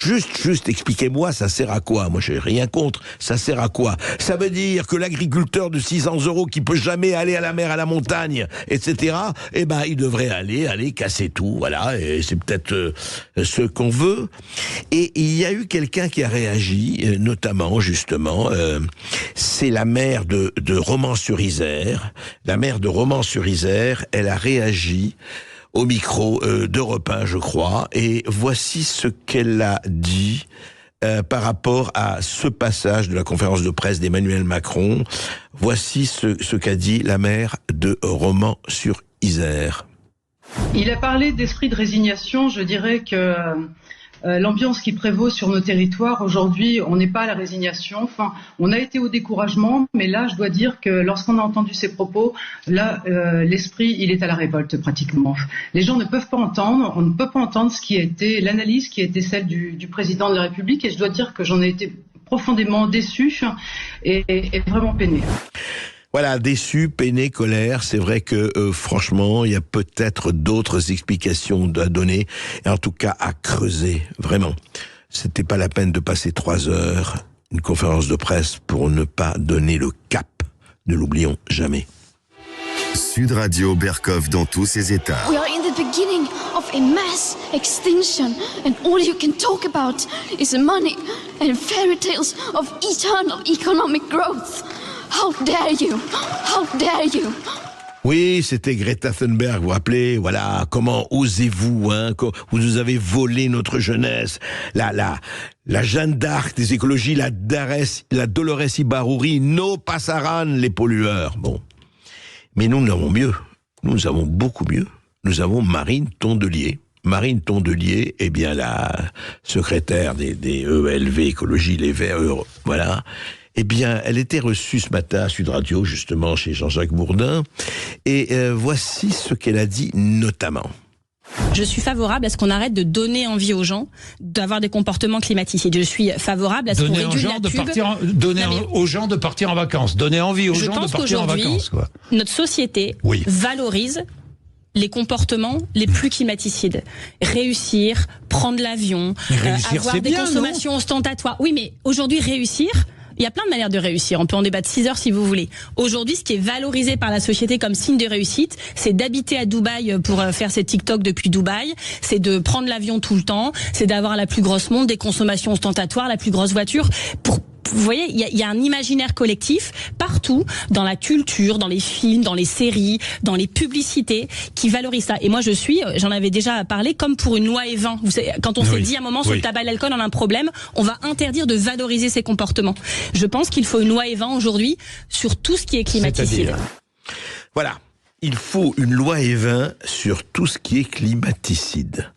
Juste, expliquez-moi, ça sert à quoi? Moi, j'ai rien contre. Ça sert à quoi? Ça veut dire que l'agriculteur de 600 € qui peut jamais aller à la mer, à la montagne, etc., eh ben, il devrait aller casser tout, voilà, et c'est peut-être ce qu'on veut. Et il y a eu quelqu'un qui a réagi, notamment, justement, c'est la maire de Romans-sur-Isère. La maire de Romans-sur-Isère, elle a réagi au micro d'Europe 1, je crois, et voici ce qu'elle a dit par rapport à ce passage de la conférence de presse d'Emmanuel Macron. Voici ce qu'a dit la maire de Romans-sur-Isère. Il a parlé d'esprit de résignation. Je dirais que l'ambiance qui prévaut sur nos territoires aujourd'hui, on n'est pas à la résignation. Enfin, on a été au découragement, mais là, je dois dire que lorsqu'on a entendu ces propos, là, l'esprit, il est à la révolte pratiquement. Les gens ne peuvent pas entendre, on ne peut pas entendre ce qui a été l'analyse qui a été celle du président de la République, et je dois dire que j'en ai été profondément déçu et vraiment peiné. Voilà, déçu, peiné, colère. C'est vrai que franchement, il y a peut-être d'autres explications à donner, et en tout cas à creuser, vraiment. C'était pas la peine de passer 3 heures, une conférence de presse pour ne pas donner le cap. Ne l'oublions jamais. Sud Radio Berkov dans tous ses états. We are in the beginning of a mass extinction, and all you can talk about is money and fairy tales of eternal economic growth. How dare you? How dare you? Oui, c'était Greta Thunberg, vous vous rappelez, voilà, comment osez-vous, hein, vous nous avez volé notre jeunesse, la Jeanne d'Arc des écologies, la Dolores Ibarruri, no passaran les pollueurs, bon. Mais nous avons mieux, nous avons beaucoup mieux, nous avons Marine Tondelier. Marine Tondelier, eh bien la secrétaire des ELV, Écologie, les Verts, voilà. Eh bien, elle était reçue ce matin à Sud Radio, justement, chez Jean-Jacques Bourdin. Et voici ce qu'elle a dit notamment. Je suis favorable à ce qu'on arrête de donner envie aux gens d'avoir des comportements climaticides. Je suis favorable à ce qu'on réduise la pub. Donner aux gens de partir en vacances. Donner envie aux gens de partir en vacances. Quoi. Notre société valorise les comportements les plus climaticides. Réussir, prendre l'avion, avoir des consommations ostentatoires. Oui, mais aujourd'hui, réussir... Il y a plein de manières de réussir. On peut en débattre 6 heures si vous voulez. Aujourd'hui, ce qui est valorisé par la société comme signe de réussite, c'est d'habiter à Dubaï pour faire ses TikTok depuis Dubaï. C'est de prendre l'avion tout le temps. C'est d'avoir la plus grosse montre, des consommations ostentatoires, la plus grosse voiture. Vous voyez, il y a un imaginaire collectif partout, dans la culture, dans les films, dans les séries, dans les publicités, qui valorise ça. Et moi, j'en avais déjà parlé, comme pour une loi E20. Vous savez, quand on s'est dit à un moment sur le tabac et l'alcool, on a un problème, on va interdire de valoriser ces comportements. Je pense qu'il faut une loi E20 aujourd'hui sur tout ce qui est climaticide. Voilà, il faut une loi E20 sur tout ce qui est climaticide.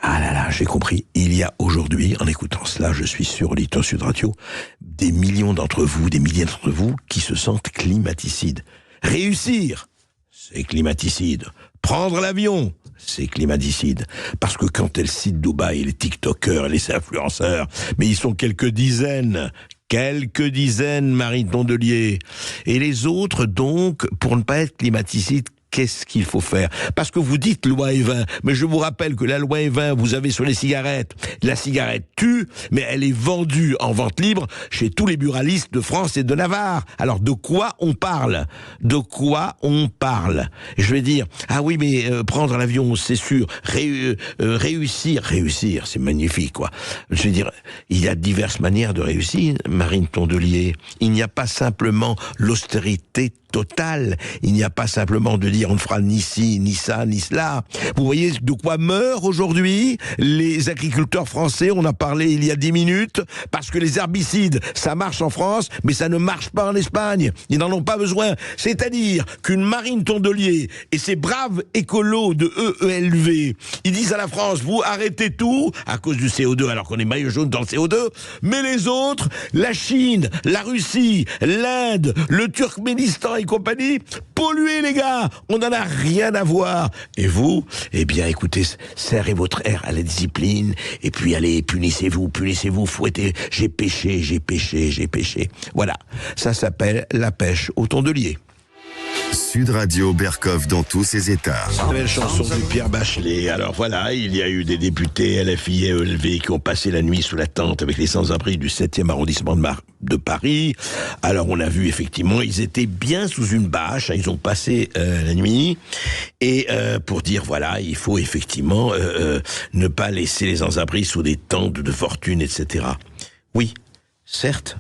Ah là là, j'ai compris. Il y a aujourd'hui, en écoutant cela, je suis sur Auditeur Sud Radio, des milliers d'entre vous qui se sentent climaticides. Réussir, c'est climaticide. Prendre l'avion, c'est climaticide. Parce que quand elle cite Dubaï, les TikTokers, les influenceurs, mais ils sont quelques dizaines, Marine Tondelier. Et les autres, donc, pour ne pas être climaticides, qu'est-ce qu'il faut faire? Parce que vous dites loi E20, mais je vous rappelle que la loi E20, vous avez sur les cigarettes, la cigarette tue, mais elle est vendue en vente libre chez tous les buralistes de France et de Navarre. Alors de quoi on parle? De quoi on parle? Et je vais dire, ah oui, mais prendre l'avion, c'est sûr, réussir, c'est magnifique, quoi. Je vais dire, il y a diverses manières de réussir, Marine Tondelier. Il n'y a pas simplement l'austérité totale. Il n'y a pas simplement de dire on ne fera ni ci, ni ça, ni cela. Vous voyez de quoi meurent aujourd'hui les agriculteurs français? On a parlé il y a 10 minutes, parce que les herbicides, ça marche en France, mais ça ne marche pas en Espagne. Ils n'en ont pas besoin. C'est-à-dire qu'une Marine Tondelier et ces braves écolos de EELV, ils disent à la France, vous arrêtez tout à cause du CO2, alors qu'on est maillot jaune dans le CO2, mais les autres, la Chine, la Russie, l'Inde, le Turkménistan et compagnie, polluez les gars, on n'en a rien à voir. Et vous, eh bien écoutez, serrez votre air à la discipline, et puis allez, punissez-vous, fouettez, j'ai péché. Voilà, ça s'appelle la pêche au tondelier. Sud Radio Berkov dans tous ses états. Belle chanson de Pierre Bachelet. Alors voilà, il y a eu des députés LFI et ELV qui ont passé la nuit sous la tente avec les sans-abri du 7e arrondissement de Paris. Alors on a vu effectivement, ils étaient bien sous une bâche, ils ont passé la nuit. Et pour dire voilà, il faut effectivement ne pas laisser les sans-abri sous des tentes de fortune, etc. Oui. Certes,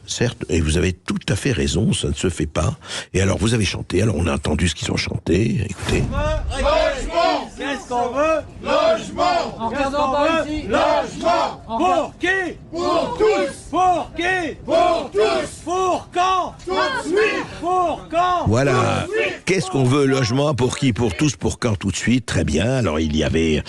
et vous avez tout à fait raison, ça ne se fait pas. Et alors vous avez chanté, alors on a entendu ce qu'ils ont chanté, écoutez. Logement! Qu'est-ce qu'on veut? Logement! En regardant par ici. Logement! Pour qui? Pour tous! Pour qui? Pour tous! Pour quand? Tout de suite! Pour quand? Voilà. Qu'est-ce qu'on veut? Logement pour qui? Pour tous, pour quand? Tout de suite. Très bien. Alors il y avait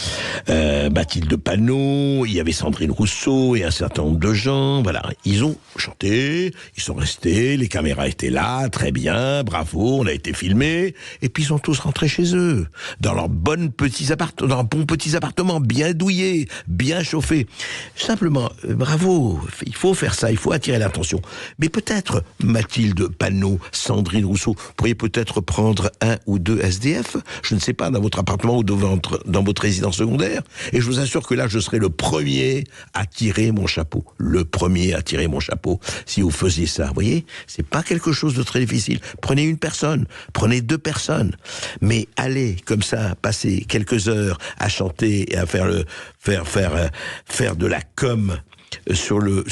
Mathilde Panot, il y avait Sandrine Rousseau et un certain nombre de gens. Voilà. Ils ont chanté, ils sont restés, les caméras étaient là, très bien, bravo, on a été filmés, et puis ils sont tous rentrés chez eux, dans leurs bons petits appartements, bien douillés, bien chauffés. Simplement, bravo, il faut faire ça, il faut attirer l'attention. Mais peut-être, Mathilde de panneaux. Sandrine Rousseau, vous pourriez peut-être prendre 1 ou 2 SDF, je ne sais pas, dans votre appartement ou dans votre résidence secondaire. Et je vous assure que là, je serai le premier à tirer mon chapeau. Le premier à tirer mon chapeau si vous faisiez ça. Vous voyez, c'est pas quelque chose de très difficile. Prenez une personne, prenez 2 personnes. Mais allez, comme ça, passer quelques heures à chanter et à faire de la com sur le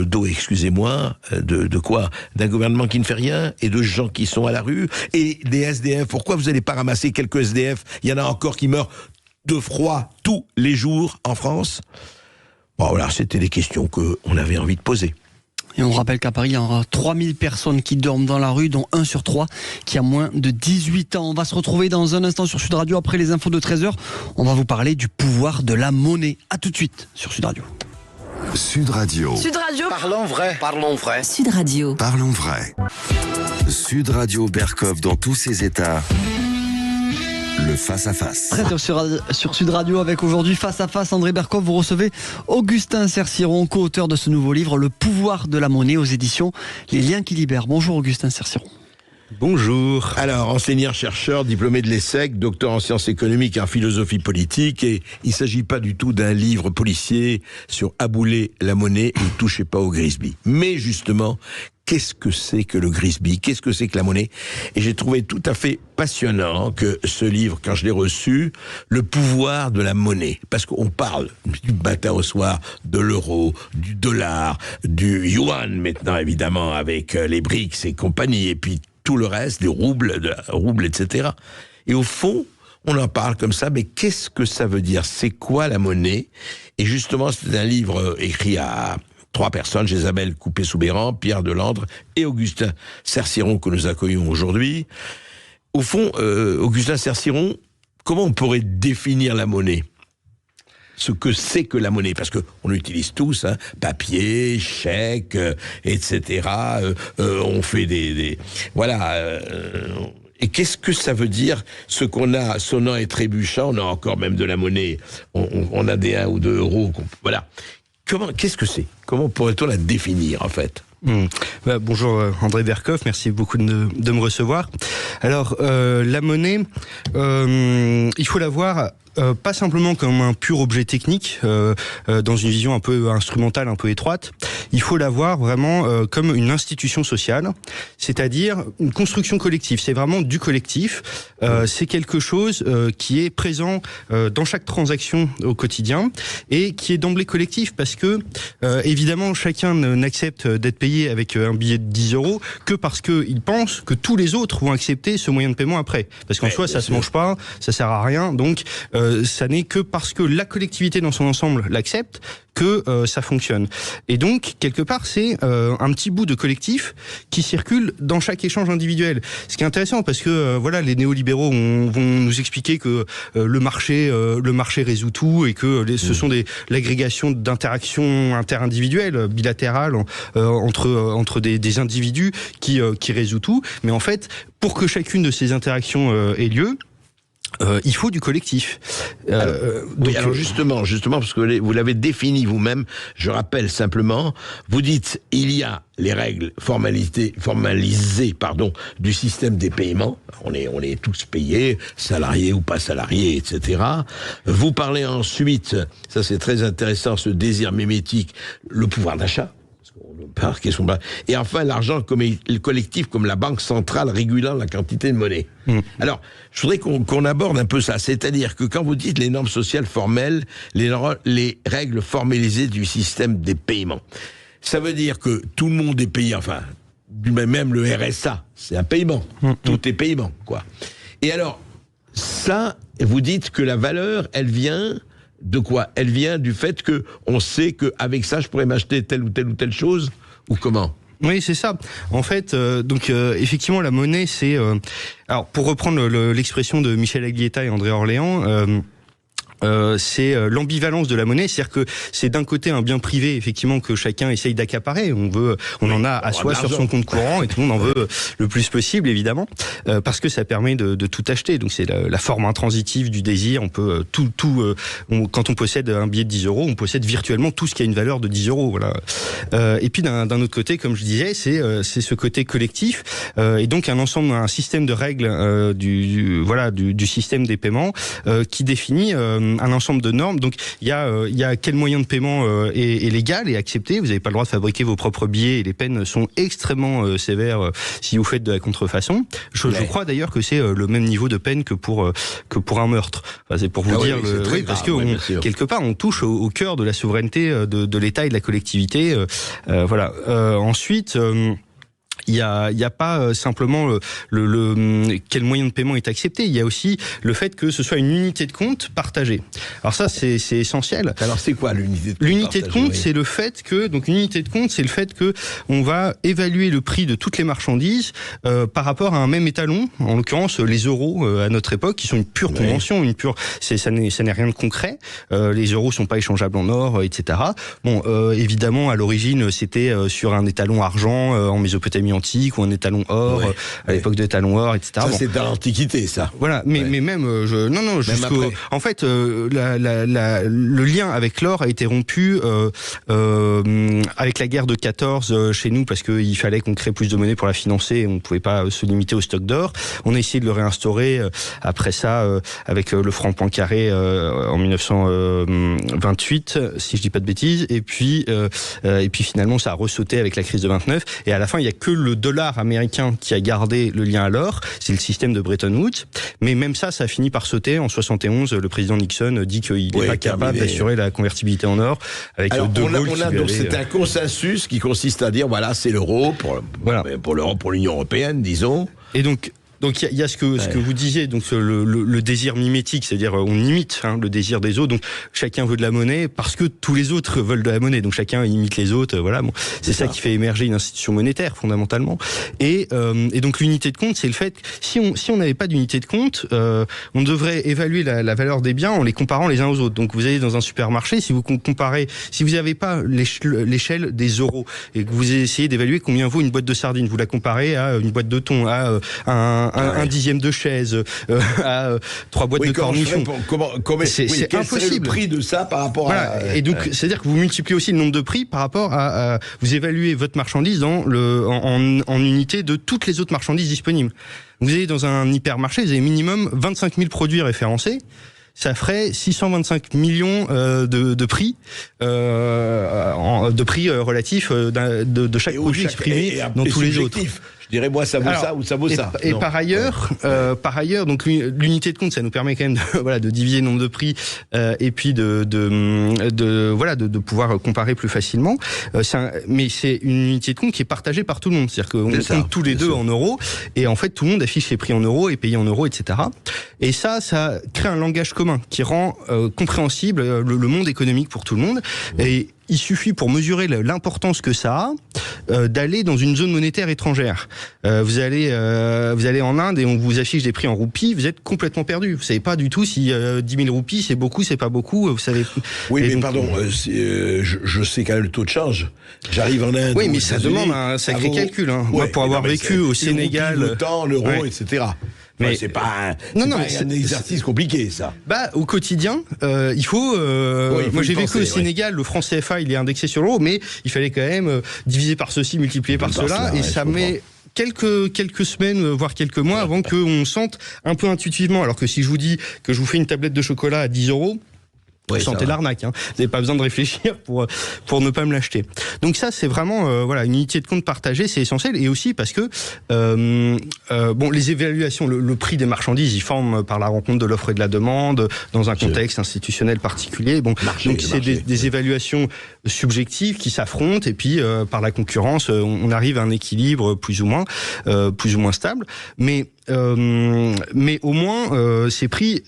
dos, excusez-moi, de quoi? D'un gouvernement qui ne fait rien et de gens qui sont à la rue et des SDF. Pourquoi vous n'allez pas ramasser quelques SDF? Il y en a encore qui meurent de froid tous les jours en France. Bon, voilà, c'était des questions qu'on avait envie de poser. Et on rappelle qu'à Paris, il y aura 3000 personnes qui dorment dans la rue, dont 1 sur 3 qui a moins de 18 ans. On va se retrouver dans un instant sur Sud Radio après les infos de 13h. On va vous parler du pouvoir de la monnaie. À tout de suite sur Sud Radio. Sud Radio. Sud Radio. Parlons vrai. Parlons vrai. Sud Radio. Parlons vrai. Sud Radio Berkov dans tous ses états. Le face-à-face. Sur Sud Radio avec aujourd'hui face-à-face André Berkov, vous recevez Augustin Cerciron, co-auteur de ce nouveau livre, Le pouvoir de la monnaie aux éditions Les Liens qui libèrent. Bonjour Augustin Cerciron. Bonjour. Alors, enseignant-chercheur, diplômé de l'ESSEC, docteur en sciences économiques et en philosophie politique, et il ne s'agit pas du tout d'un livre policier sur abouler la monnaie et ne touchez pas au Grisby. Mais justement, qu'est-ce que c'est que le Grisby? Qu'est-ce que c'est que la monnaie? Et j'ai trouvé tout à fait passionnant que ce livre, quand je l'ai reçu, le pouvoir de la monnaie. Parce qu'on parle du matin au soir de l'euro, du dollar, du yuan maintenant évidemment avec les BRICS et compagnie, et puis tout le reste, des roubles, etc. Et au fond, on en parle comme ça, mais qu'est-ce que ça veut dire? C'est quoi la monnaie? Et justement, c'est un livre écrit à 3 personnes, Isabelle Coupé-Soubéran, Pierre Delandre et Augustin Cerciron, que nous accueillons aujourd'hui. Au fond, Augustin Cerciron, comment on pourrait définir la monnaie? Ce que c'est que la monnaie, parce que on utilise tous, papier, chèque, etc. On fait voilà. Et qu'est-ce que ça veut dire, ce qu'on a sonnant et trébuchant? On a encore même de la monnaie. On a des 1 ou 2 euros. Voilà. Qu'est-ce que c'est? Comment pourrait-on la définir en fait? Bonjour André Berkov, merci beaucoup de me recevoir. Alors la monnaie, il faut la voir pas simplement comme un pur objet technique, dans une vision un peu instrumentale, un peu étroite. Il faut la voir vraiment comme une institution sociale, c'est-à-dire une construction collective. C'est vraiment du collectif. C'est quelque chose qui est présent dans chaque transaction au quotidien et qui est d'emblée collectif parce que évidemment chacun n'accepte d'être payé avec un billet de 10 euros que parce qu'il pense que tous les autres vont accepter ce moyen de paiement après. Parce qu'en soi, ça se mange pas, ça sert à rien. Donc, ça n'est que parce que la collectivité dans son ensemble l'accepte que ça fonctionne. Et donc, quelque part, c'est un petit bout de collectif qui circule dans chaque échange individuel. Ce qui est intéressant, parce que voilà, les néolibéraux vont nous expliquer que le marché résout tout et que ce sont l'agrégation d'interactions interindividuelles, bilatérales, entre des individus qui résout tout. Mais en fait, pour que chacune de ces interactions ait lieu, il faut du collectif. Alors justement, parce que vous l'avez défini vous-même, je rappelle simplement, vous dites il y a les règles formalisées, du système des paiements. On est tous payés, salariés ou pas salariés, etc. Vous parlez ensuite, ça c'est très intéressant, ce désir mimétique, le pouvoir d'achat. Et enfin, l'argent collectif comme la banque centrale régulant la quantité de monnaie. Alors, je voudrais qu'on aborde un peu ça. C'est-à-dire que quand vous dites les normes sociales formelles, les règles formalisées du système des paiements, ça veut dire que tout le monde est payé, enfin, même le RSA, c'est un paiement. Tout est paiement, quoi. Et alors, ça, vous dites que la valeur, elle vient... De quoi? Elle vient du fait que on sait qu'avec ça, je pourrais m'acheter telle ou telle chose, ou comment? Oui, c'est ça. En fait, effectivement, la monnaie, c'est... alors, pour reprendre l'expression de Michel Aglietta et André Orléans... c'est l'ambivalence de la monnaie, c'est-à-dire que c'est d'un côté un bien privé effectivement que chacun essaye d'accaparer, on en a à soi sur son compte courant et tout le monde en veut le plus possible évidemment, parce que ça permet de tout acheter, donc c'est la forme intransitive du désir, on peut quand on possède un billet de 10 euros, on possède virtuellement tout ce qui a une valeur de 10 euros, voilà. Et puis d'un autre côté, comme je disais, c'est ce côté collectif, et donc un système de règles du système des paiements qui définit un ensemble de normes. Donc il y a quel moyen de paiement est légal et accepté. Vous n'avez pas le droit de fabriquer vos propres billets et les peines sont extrêmement sévères si vous faites de la contrefaçon. Je crois d'ailleurs que c'est le même niveau de peine que pour un meurtre. Enfin, c'est pour vous dire, parce que quelque part on touche au cœur de la souveraineté de l'État et de la collectivité. Voilà. Ensuite. Il y a pas simplement quel moyen de paiement est accepté. Il y a aussi le fait que ce soit une unité de compte partagée. Alors ça, c'est essentiel. Alors c'est quoi l'unité de compte? L'unité de compte, c'est le fait que on va évaluer le prix de toutes les marchandises par rapport à un même étalon. En l'occurrence, les euros à notre époque, qui sont une pure convention, ça n'est rien de concret. Les euros sont pas échangeables en or, etc. Bon, évidemment, à l'origine, c'était sur un étalon argent en Mésopotamie antique ou un étalon or à l'époque de l'étalon or, etc. Ça c'est dans l'Antiquité, ça. Voilà, mais même jusqu'au. En fait, le lien avec l'or a été rompu avec la guerre de 14 chez nous parce qu'il fallait qu'on crée plus de monnaie pour la financer. Et on ne pouvait pas se limiter au stock d'or. On a essayé de le réinstaurer après ça avec le franc Poincaré en 1928, si je dis pas de bêtises. Et puis finalement, ça a ressauté avec la crise de 29. Et à la fin, il y a que le dollar américain qui a gardé le lien à l'or, c'est le système de Bretton Woods, mais même ça a fini par sauter. En 71, le président Nixon dit qu'il n'est pas capable d'assurer la convertibilité en or. Avec donc c'est un consensus qui consiste à dire voilà, c'est l'euro pour l'Europe, pour l'Union européenne, disons. Et donc il y a ce que vous disiez, donc le désir mimétique, c'est-à-dire on imite le désir des autres. Donc chacun veut de la monnaie parce que tous les autres veulent de la monnaie. Donc chacun imite les autres. Voilà, bon, c'est ça qui fait émerger une institution monétaire fondamentalement. Et donc l'unité de compte, c'est le fait que si on n'avait pas d'unité de compte, on devrait évaluer la valeur des biens en les comparant les uns aux autres. Donc vous allez dans un supermarché, si vous comparez, si vous n'avez pas l'échelle des euros et que vous essayez d'évaluer combien vaut une boîte de sardines, vous la comparez à une boîte de thon, à un dixième de chaise, à 3 boîtes de cornichons. C'est impossible. Le prix de ça par rapport à... Et donc, c'est-à-dire que vous multipliez aussi le nombre de prix par rapport à vous évaluez votre marchandise en unité de toutes les autres marchandises disponibles. Vous allez dans un hypermarché, vous avez minimum 25 000 produits référencés. Ça ferait 625 millions de prix relatifs de chaque produit exprimé dans tous les autres. Je dirais moi ça vaut ça ou ça vaut ça. Et par ailleurs, donc l'unité de compte, ça nous permet quand même de diviser le nombre de prix et puis de pouvoir comparer plus facilement. Mais c'est une unité de compte qui est partagée par tout le monde, c'est-à-dire qu'on compte tous les deux en euros et en fait tout le monde affiche ses prix en euros et paye en euros, etc. Et ça crée un langage commun qui rend compréhensible le monde économique pour tout le monde. Et il suffit pour mesurer l'importance que ça a d'aller dans une zone monétaire étrangère. Vous allez en Inde et on vous affiche des prix en roupies, vous êtes complètement perdu. Vous savez pas du tout si 10 000 roupies c'est beaucoup, c'est pas beaucoup. Vous savez. Oui, mais donc, pardon, je sais quand même le taux de change. J'arrive en Inde. Oui, mais ça demande un sacré calcul. Moi, pour avoir vécu au Sénégal, le temps, l'euro, etc. Mais c'est pas un exercice compliqué, ça. Au quotidien, il faut. Moi, j'ai vécu au Sénégal. Le franc CFA, il est indexé sur l'euro, mais il fallait quand même diviser par ceci, multiplier par cela, et ça met quelques semaines, voire quelques mois, avant qu'on sente un peu intuitivement. Alors que si je vous dis que je vous fais une tablette de chocolat à 10 euros. Vous sentez l'arnaque, Vous n'avez pas besoin de réfléchir pour ne pas me l'acheter. Donc ça, c'est vraiment une unité de compte partagée, c'est essentiel. Et aussi parce que les évaluations, le prix des marchandises, ils forment par la rencontre de l'offre et de la demande dans un contexte institutionnel particulier. Donc c'est des évaluations subjectives qui s'affrontent et puis par la concurrence, on arrive à un équilibre plus ou moins stable. Mais mais au moins ces prix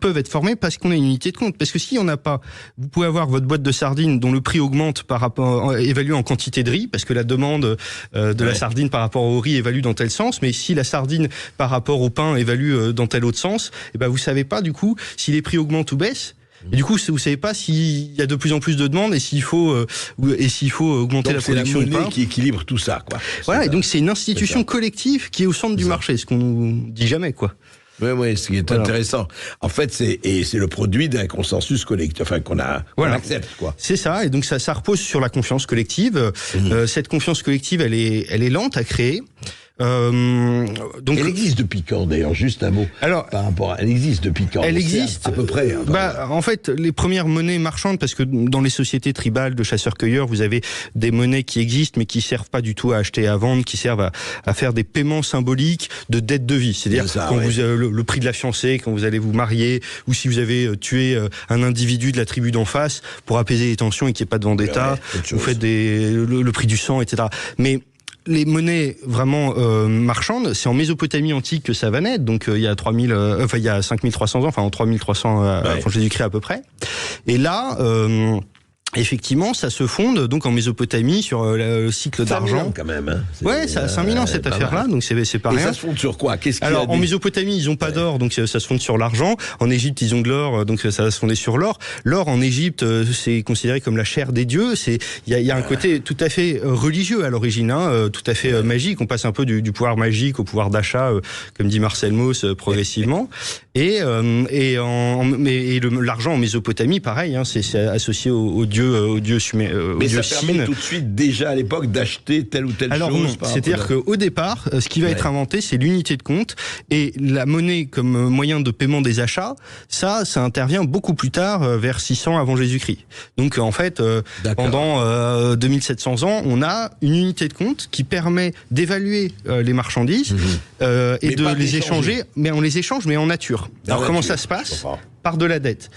peuvent être formés parce qu'on a une unité de compte. Parce que si on n'a pas, vous pouvez avoir votre boîte de sardines dont le prix augmente par rapport, évalué en quantité de riz, parce que la demande de la sardine par rapport au riz évalue dans tel sens, mais si la sardine par rapport au pain évalue dans tel autre sens, et ben vous savez pas du coup si les prix augmentent ou baissent. Et du coup, vous savez pas s'il y a de plus en plus de demandes et s'il faut augmenter la production de pain. C'est la monnaie qui équilibre tout ça, quoi. Voilà, et donc c'est une institution collective qui est au centre du marché, ce qu'on nous dit jamais, quoi. Oui, ce qui est intéressant. En fait, c'est le produit d'un consensus collectif, enfin qu'on accepte, quoi. C'est ça, et donc ça repose sur la confiance collective. Cette confiance collective, elle est lente à créer. Donc elle existe depuis quand d'ailleurs, juste un mot. Alors, par rapport elle existe depuis quand? Elle existe à peu près. En fait, les premières monnaies marchandes, parce que dans les sociétés tribales de chasseurs-cueilleurs, vous avez des monnaies qui existent, mais qui servent pas du tout à acheter et à vendre, qui servent à faire des paiements symboliques de dettes de vie. C'est-à-dire quand vous le prix de la fiancée, quand vous allez vous marier, ou si vous avez tué un individu de la tribu d'en face pour apaiser les tensions et qu'il n'y ait pas de vendetta, vous faites le prix du sang, etc. Mais les monnaies vraiment marchandes, c'est en Mésopotamie antique que ça va naître, donc il y a 5300 ans, enfin en 3300 avant Jésus-Christ à peu près. Et là, effectivement, ça se fonde donc en Mésopotamie sur le cycle d'argent. 5000 ans quand même. Hein. Ouais, ça a 5000 ans cette affaire-là, donc c'est pas rien. Et ça se fonde sur quoi? Alors en Mésopotamie, ils ont pas d'or, donc ça se fonde sur l'argent. En Égypte, ils ont de l'or, donc ça va se fonder sur l'or. L'or en Égypte, c'est considéré comme la chair des dieux. Il y a un côté tout à fait religieux à l'origine, tout à fait magique. On passe un peu du pouvoir magique au pouvoir d'achat, comme dit Marcel Mauss, progressivement. Et l'argent en Mésopotamie, pareil, c'est associé aux dieux mais ça permet tout de suite déjà à l'époque d'acheter telle ou telle chose. Alors non, c'est-à-dire qu'au départ, ce qui va être inventé, c'est l'unité de compte, et la monnaie comme moyen de paiement des achats, ça intervient beaucoup plus tard, vers 600 avant Jésus-Christ. Donc en fait, pendant 2700 ans, on a une unité de compte qui permet d'évaluer les marchandises et de les échanger, mais on les échange mais en nature. Alors comment ça se passe? Par de la dette.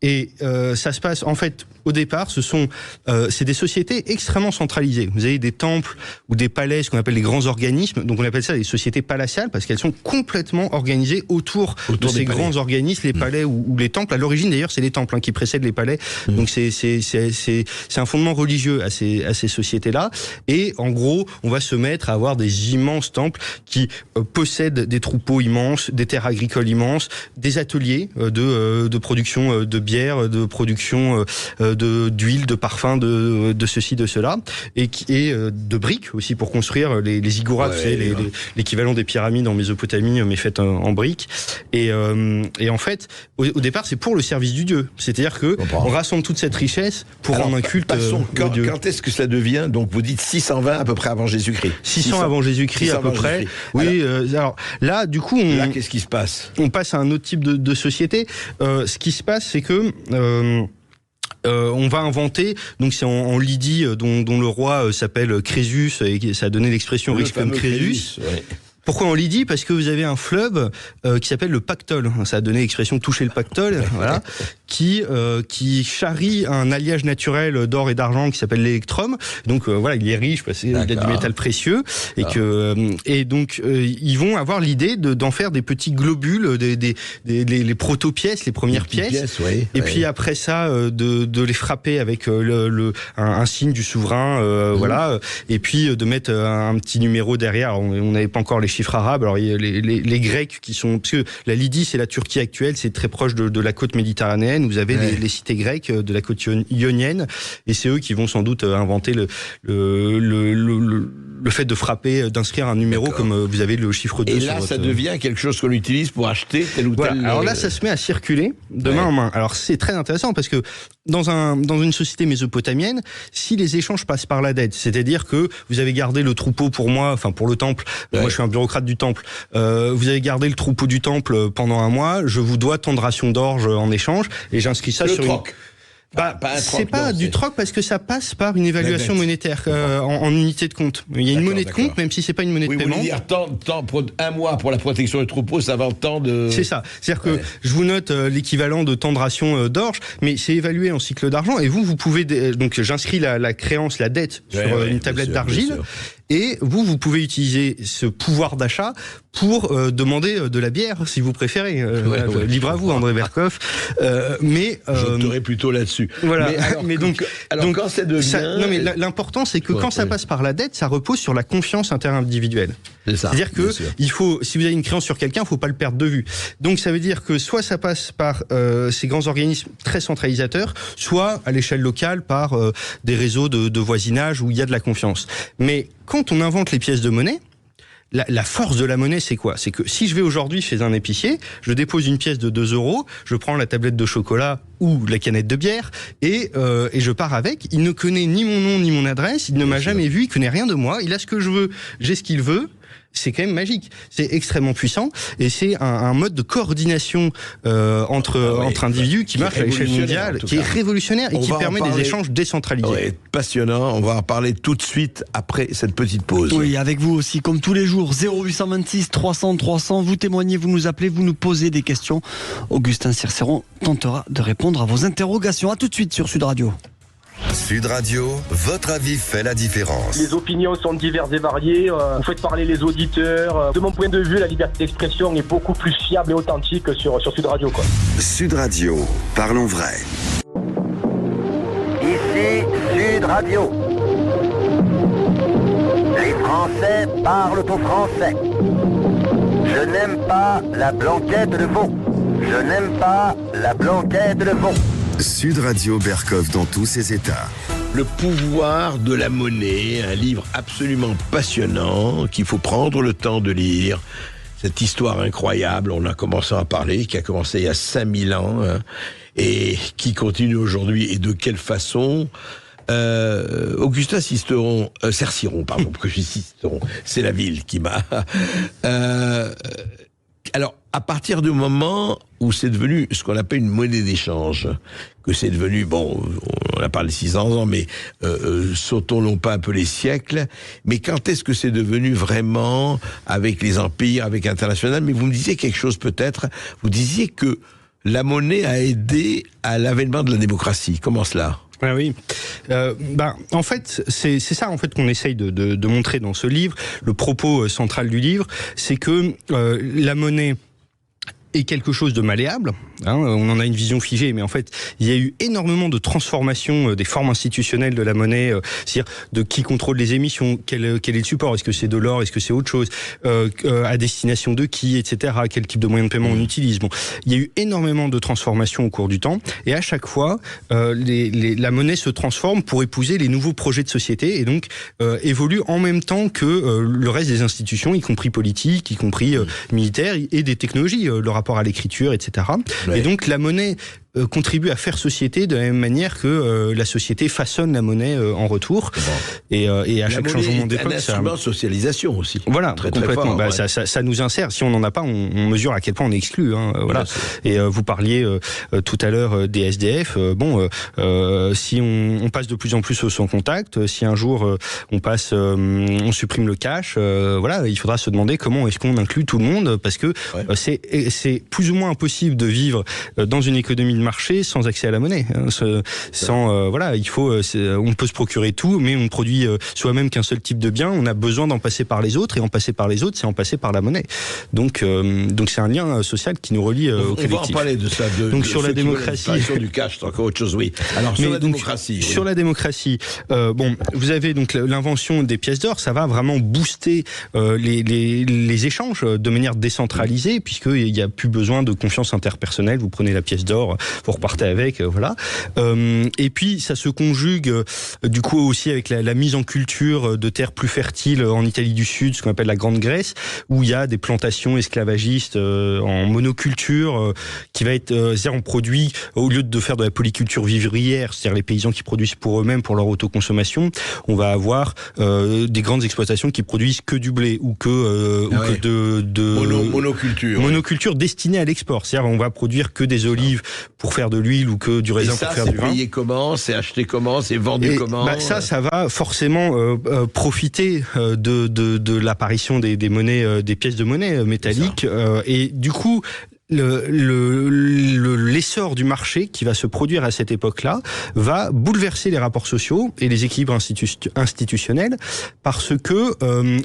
Et ça se passe en fait au départ, c'est des sociétés extrêmement centralisées. Vous avez des temples ou des palais, ce qu'on appelle les grands organismes. Donc on appelle ça des sociétés palatiales parce qu'elles sont complètement organisées autour de ces grands organismes, les palais ou les temples. À l'origine d'ailleurs, c'est les temples qui précèdent les palais. Donc c'est un fondement religieux à ces sociétés-là. Et en gros, on va se mettre à avoir des immenses temples qui possèdent des troupeaux immenses, des terres agricoles immenses, des ateliers de production de bière, de production d'huile, de parfum, de ceci, de cela, et de briques aussi pour construire les ziggourats, l'équivalent des pyramides en Mésopotamie, mais faites en briques. Et en fait, au départ, c'est pour le service du Dieu. C'est-à-dire que on rassemble toute cette richesse pour rendre un culte au Dieu. Quand est-ce que ça devient? Donc vous dites 620 à peu près avant Jésus-Christ. 600 avant Jésus-Christ à peu près. Oui. Alors là, du coup, qu'est-ce qui se passe? On passe à un autre type de société. Ce qui se passe, c'est que on va inventer, donc c'est en Lydie dont le roi s'appelle Crésus, et ça a donné l'expression riche comme Crésus. Pourquoi en Lydie? Parce que vous avez un fleuve qui s'appelle le Pactole. Ça a donné l'expression toucher le Pactole, voilà, qui charrie un alliage naturel d'or et d'argent qui s'appelle l'électrum. Donc voilà, il est riche parce qu'il y a du métal précieux et donc ils vont avoir l'idée d'en faire des petits globules, les proto-pièces, les premières pièces. Et puis après ça, de les frapper avec un signe du souverain, voilà. Et puis de mettre un petit numéro derrière. Alors, on n'avait pas encore les chiffres arabes. Alors il y a les Grecs qui sont, parce que la Lydie c'est la Turquie actuelle, c'est très proche de la côte méditerranéenne. Vous avez les cités grecques de la côte ionienne, et c'est eux qui vont sans doute inventer le fait de frapper, d'inscrire un numéro comme vous avez le chiffre 2. Et là, ça devient quelque chose qu'on utilise pour acheter tel ou tel. Alors là, ça se met à circuler de main en main. Alors c'est très intéressant parce que dans une société mésopotamienne, si les échanges passent par la dette, c'est-à-dire que vous avez gardé le troupeau pour moi, enfin pour le temple, moi je suis un bureaucrate du temple, vous avez gardé le troupeau du temple pendant un mois, je vous dois tant de rations d'orge en échange, et j'inscris ça sur troc. C'est pas du troc parce que ça passe par une évaluation monétaire en unité de compte. Il y a une monnaie de compte, même si c'est pas une monnaie de paiement. Vous voulez dire tant pour un mois pour la protection des troupeaux, ça va en tant de. C'est ça. C'est-à-dire que je vous note l'équivalent de tant de rations d'orge, mais c'est évalué en cycle d'argent. Et vous pouvez donc j'inscris la créance, la dette sur une tablette d'argile. Et vous pouvez utiliser ce pouvoir d'achat pour demander de la bière, si vous préférez. Libre à vous, André Berkoff. Mais j'opterais plutôt là-dessus. Voilà. Mais donc quand ça devient... non, mais l'important, c'est que quand ça passe par la dette, ça repose sur la confiance interindividuelle. C'est-à-dire que il faut, si vous avez une créance sur quelqu'un, il faut pas le perdre de vue. Donc ça veut dire que soit ça passe par ces grands organismes très centralisateurs, soit à l'échelle locale par des réseaux de voisinage où il y a de la confiance. Mais quand on invente les pièces de monnaie, la force de la monnaie, c'est quoi? C'est que si je vais aujourd'hui chez un épicier, je dépose une pièce de 2 €, je prends la tablette de chocolat ou la canette de bière et je pars avec. Il ne connaît ni mon nom ni mon adresse, il ne m'a jamais vu, il connaît rien de moi, il a ce que je veux, j'ai ce qu'il veut. C'est quand même magique, c'est extrêmement puissant et c'est un mode de coordination entre individus qui marche à l'échelle mondiale, qui est révolutionnaire et qui permet des échanges décentralisés. Ouais, passionnant, on va en parler tout de suite après cette petite pause. Oui, avec vous aussi, comme tous les jours, 0826 300 300, vous témoignez, vous nous appelez, vous nous posez des questions. Augustin Circeron tentera de répondre à vos interrogations. À tout de suite sur Sud Radio. Sud Radio, votre avis fait la différence. Les opinions sont diverses et variées. Vous faites parler les auditeurs. De mon point de vue, la liberté d'expression est beaucoup plus fiable et authentique que sur Sud Radio, quoi. Sud Radio, parlons vrai. Ici Sud Radio. Les Français parlent au français. Je n'aime pas la blanquette de veau. Je n'aime pas la blanquette de veau. Sud Radio Berkoff dans tous ses états. Le pouvoir de la monnaie, un livre absolument passionnant qu'il faut prendre le temps de lire. Cette histoire incroyable, on a commencé à parler, qui a commencé il y a 5000 ans et qui continue aujourd'hui et de quelle façon. Augustin Cerceron, pourquoi je dis Cisteron, c'est la ville qui m'a... Alors, à partir du moment où c'est devenu ce qu'on appelle une monnaie d'échange, que c'est devenu, bon, on a parlé 600 ans, mais sautons pas un peu les siècles, mais quand est-ce que c'est devenu vraiment avec les empires, avec l'international? Mais vous me disiez quelque chose peut-être, vous disiez que la monnaie a aidé à l'avènement de la démocratie. Comment cela? Ah oui, en fait, c'est ça en fait qu'on essaye de montrer dans ce livre. Le propos central du livre, c'est que la monnaie est quelque chose de malléable. On en a une vision figée, mais en fait, il y a eu énormément de transformations des formes institutionnelles de la monnaie, c'est-à-dire de qui contrôle les émissions, quel est le support, est-ce que c'est de l'or, est-ce que c'est autre chose, à destination de qui, etc., quel type de moyen de paiement on utilise. Bon, il y a eu énormément de transformations au cours du temps, et à chaque fois, la monnaie se transforme pour épouser les nouveaux projets de société, et donc évolue en même temps que le reste des institutions, y compris politiques, y compris militaires, et des technologies, le rapport à l'écriture, etc. Ouais. Et donc la monnaie contribue à faire société de la même manière que la société façonne la monnaie en retour. Bon. Et à chaque changement d'époque, c'est un instrument de socialisation aussi. Voilà, très, complètement. Très fort, ça nous insère. Si on n'en a pas, on mesure à quel point on est exclu. Voilà. Et vous parliez tout à l'heure des SDF. Si on passe de plus en plus au sans contact, si un jour on supprime le cash, voilà, il faudra se demander comment est-ce qu'on inclut tout le monde, parce que c'est plus ou moins impossible de vivre dans une économie de marché sans accès à la monnaie. Il faut, on peut se procurer tout, mais on ne produit soi-même qu'un seul type de bien. On a besoin d'en passer par les autres, et en passer par les autres, c'est en passer par la monnaie. Donc c'est un lien social qui nous relie au collectif. On va en parler de ça. Donc sur la démocratie, du cash, c'est encore autre chose. Oui. Alors sur la démocratie. Sur la démocratie, vous avez donc l'invention des pièces d'or. Ça va vraiment booster les échanges de manière décentralisée, puisqu'il n'y a plus besoin de confiance interpersonnelle. Vous prenez la pièce d'or, vous repartez avec, voilà. Et puis ça se conjugue du coup aussi avec la mise en culture de terres plus fertiles en Italie du Sud, ce qu'on appelle la Grande Grèce, où il y a des plantations esclavagistes en monoculture, qui va être on produit, au lieu de faire de la polyculture vivrière, c'est-à-dire les paysans qui produisent pour eux-mêmes, pour leur autoconsommation, on va avoir des grandes exploitations qui produisent que du blé ou que monoculture destinée à l'export, c'est-à-dire on va produire que des olives pour faire de l'huile ou que du raisin pour faire du vin. C'est payé comment, c'est acheté comment, c'est vendu comment? Ça va forcément profiter de l'apparition des monnaies, des pièces de monnaie métalliques, et du coup l'échange l'essor du marché qui va se produire à cette époque-là va bouleverser les rapports sociaux et les équilibres institutionnels, parce que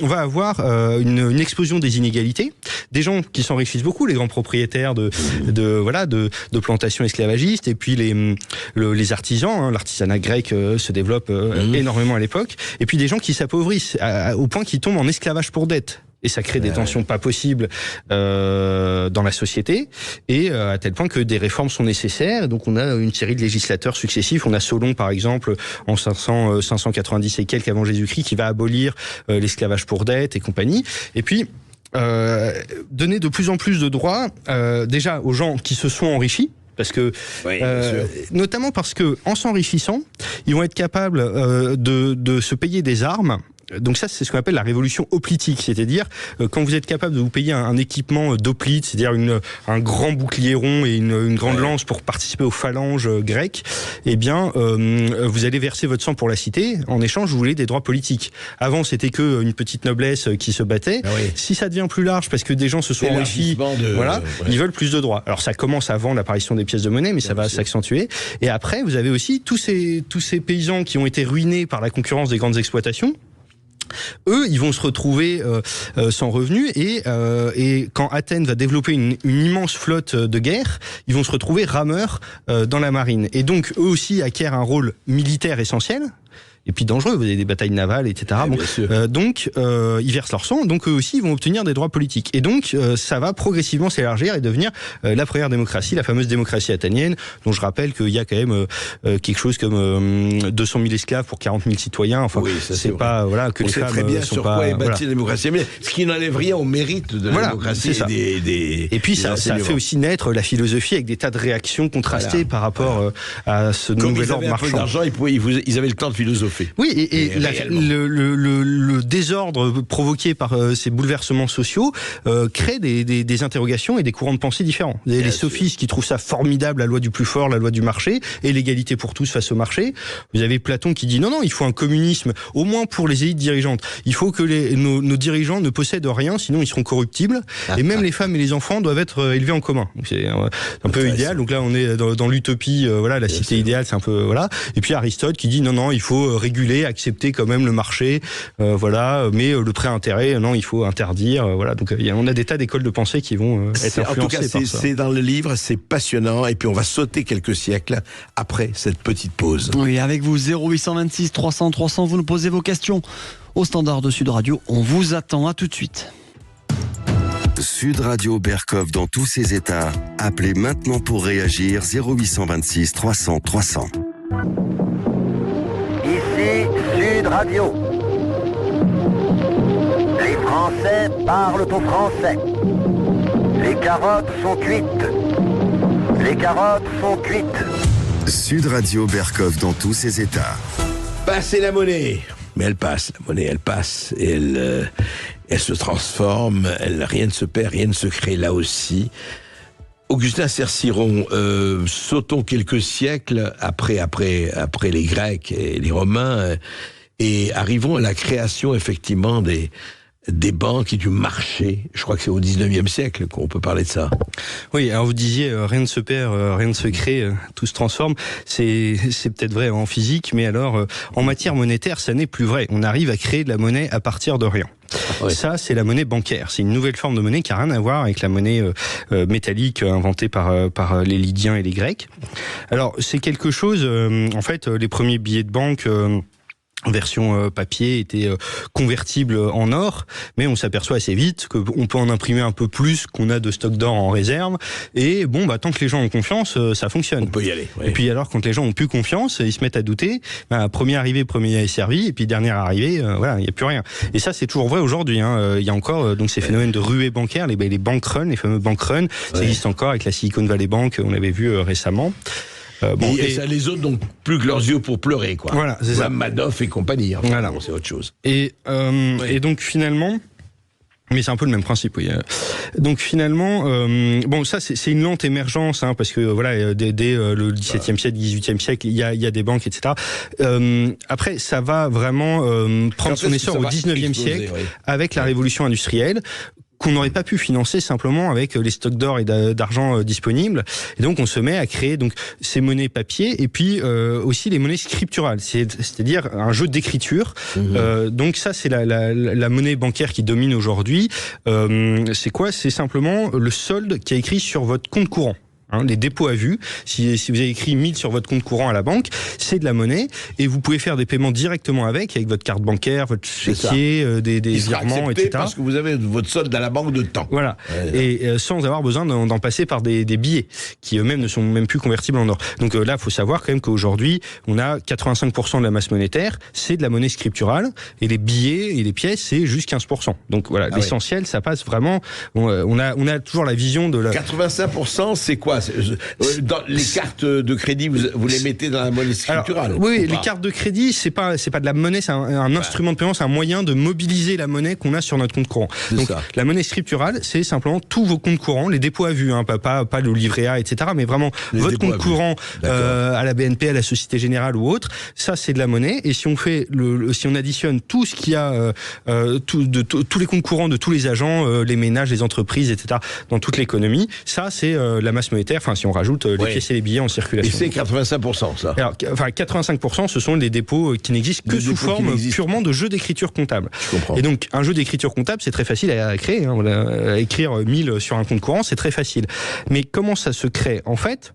on va avoir une explosion des inégalités, des gens qui s'enrichissent beaucoup, les grands propriétaires de plantations esclavagistes, et puis les artisans, l'artisanat grec se développe énormément à l'époque, et puis des gens qui s'appauvrissent au point qu'ils tombent en esclavage pour dette. Et ça crée des tensions pas possibles dans la société, et à tel point que des réformes sont nécessaires. Donc on a une série de législateurs successifs. On a Solon, par exemple, en 590 et quelques avant Jésus-Christ, qui va abolir l'esclavage pour dette et compagnie. Et puis donner de plus en plus de droits déjà aux gens qui se sont enrichis. Parce que, notamment parce que, en s'enrichissant, ils vont être capables de se payer des armes. Donc ça, c'est ce qu'on appelle la révolution hoplitique, c'est-à-dire quand vous êtes capable de vous payer un équipement d'hoplite, c'est-à-dire un grand bouclier rond et une grande lance pour participer aux phalanges grecques, eh bien, vous allez verser votre sang pour la cité. En échange, vous voulez des droits politiques. Avant, c'était que une petite noblesse qui se battait. Si ça devient plus large, parce que des gens se sont enrichis, ils veulent plus de droits. Alors ça commence avant l'apparition des pièces de monnaie, mais ça va s'accentuer. Et après, vous avez aussi tous ces paysans qui ont été ruinés par la concurrence des grandes exploitations. Eux, ils vont se retrouver sans revenus, et quand Athènes va développer une immense flotte de guerre, ils vont se retrouver rameurs dans la marine. Et donc, eux aussi acquièrent un rôle militaire essentiel. Et puis dangereux, vous avez des batailles navales, etc. Donc, ils versent leur sang, donc eux aussi, ils vont obtenir des droits politiques. Et donc, ça va progressivement s'élargir et devenir la première démocratie, la fameuse démocratie athénienne, dont je rappelle qu'il y a quand même quelque chose comme 200 000 esclaves pour 40 000 citoyens. Enfin, c'est pas que on les sait femmes très bien sont sur pas, quoi est bâtie la démocratie, mais ce qui n'enlève rien au mérite de la démocratie. Et puis ça fait aussi naître la philosophie avec des tas de réactions contrastées par rapport à ce nouvel ordre marchand. Comme ils avaient un peu d'argent, ils avaient le temps de philosopher. Oui, et le désordre provoqué par ces bouleversements sociaux crée des interrogations et des courants de pensée différents. Vous avez les sophistes qui trouvent ça formidable, la loi du plus fort, la loi du marché, et l'égalité pour tous face au marché. Vous avez Platon qui dit non, il faut un communisme, au moins pour les élites dirigeantes. Il faut que nos dirigeants ne possèdent rien, sinon ils seront corruptibles. Et même les femmes et les enfants doivent être élevés en commun. Donc c'est un peu idéal. Donc là, on est dans l'utopie, la cité idéale, c'est un peu, Et puis Aristote qui dit non, il faut réguler, accepter quand même le marché, mais le prêt à intérêt, non, il faut interdire, Donc on a des tas d'écoles de pensée qui vont être influencées. En tout cas, c'est dans le livre, c'est passionnant, et puis on va sauter quelques siècles après cette petite pause. Oui, avec vous, 0826 300 300, vous nous posez vos questions au standard de Sud Radio. On vous attend, à tout de suite. Sud Radio Berkov dans tous ses états. Appelez maintenant pour réagir 0826 300 300. Ici Sud Radio. Les Français parlent au français. Les carottes sont cuites. Les carottes sont cuites. Sud Radio Berkov dans tous ses états. Passer la monnaie. Mais elle passe, la monnaie, elle passe. Et elle se transforme. Rien ne se perd, rien ne se crée là aussi. Augustin Cerciron, sautons quelques siècles après les Grecs et les Romains, et arrivons à la création effectivement des banques et du marché. Je crois que c'est au 19e siècle qu'on peut parler de ça. Oui, alors vous disiez rien ne se perd, rien ne se crée, tout se transforme. C'est peut-être vrai en physique, mais alors en matière monétaire, ça n'est plus vrai. On arrive à créer de la monnaie à partir de rien. Ça, c'est la monnaie bancaire. C'est une nouvelle forme de monnaie qui n'a rien à voir avec la monnaie métallique inventée par les Lydiens et les Grecs. Alors, c'est quelque chose... en fait, les premiers billets de banque... version papier était convertible en or, mais on s'aperçoit assez vite qu'on peut en imprimer un peu plus qu'on a de stock d'or en réserve, et tant que les gens ont confiance, ça fonctionne. On peut y aller. Oui. Et puis alors, quand les gens ont plus confiance, ils se mettent à douter, premier arrivé, premier servi, et puis dernier arrivé, il n'y a plus rien. Et ça, c'est toujours vrai aujourd'hui. Il y a encore donc ces phénomènes de ruée bancaire, les bank runs, les fameux bank runs, ça existe encore avec la Silicon Valley Bank, on l'avait vu récemment. Et ça, les autres n'ont plus que leurs yeux pour pleurer, quoi. Voilà, c'est ça. Madoff et compagnie. Voilà. C'est autre chose. Et donc finalement, mais c'est un peu le même principe, oui. Donc finalement, ça c'est une lente émergence, parce que dès le XVIIe siècle, XVIIIe siècle, il y a des banques, etc. Après, ça va vraiment prendre son essor au XIXe siècle avec la révolution industrielle. qu'on n'aurait pas pu financer simplement avec les stocks d'or et d'argent disponibles. Et donc on se met à créer donc ces monnaies papier et puis aussi les monnaies scripturales, c'est-à-dire un jeu d'écriture. Donc ça c'est la monnaie bancaire qui domine aujourd'hui. C'est quoi ? C'est simplement le solde qui est écrit sur votre compte courant. Les dépôts à vue, si vous avez écrit 1000 sur votre compte courant à la banque, c'est de la monnaie et vous pouvez faire des paiements directement avec votre carte bancaire, votre chéquier, des virements, etc. Parce que vous avez votre solde à la banque de temps. Voilà. Et sans avoir besoin d'en passer par des billets qui eux-mêmes ne sont même plus convertibles en or. Donc là, il faut savoir quand même qu'aujourd'hui, on a 85% de la masse monétaire, c'est de la monnaie scripturale et les billets et les pièces, c'est juste 15%. Donc voilà, l'essentiel, ça passe vraiment. On a toujours la vision de la. 85%, c'est quoi ? Dans les cartes de crédit, vous les mettez dans la monnaie scripturale. Oui, les cartes de crédit, c'est pas de la monnaie, c'est un instrument de paiement, c'est un moyen de mobiliser la monnaie qu'on a sur notre compte courant. Donc la monnaie scripturale, c'est simplement tous vos comptes courants, les dépôts à vue, pas le livret A, etc., mais vraiment votre compte courant à la BNP, à la Société Générale ou autre. Ça, c'est de la monnaie. Et si on fait si on additionne tout ce qu'il y a, tous les comptes courants de tous les agents, les ménages, les entreprises, etc., dans toute l'économie, ça, c'est la masse monétaire. Enfin, si on rajoute les pièces et les billets en circulation. Et c'est 85%, ça. Alors, 85%, ce sont des dépôts qui n'existent que sous forme purement de jeu d'écriture comptable. Je comprends. Et donc, un jeu d'écriture comptable, c'est très facile à créer. Écrire 1000 sur un compte courant, c'est très facile. Mais comment ça se crée ? En fait,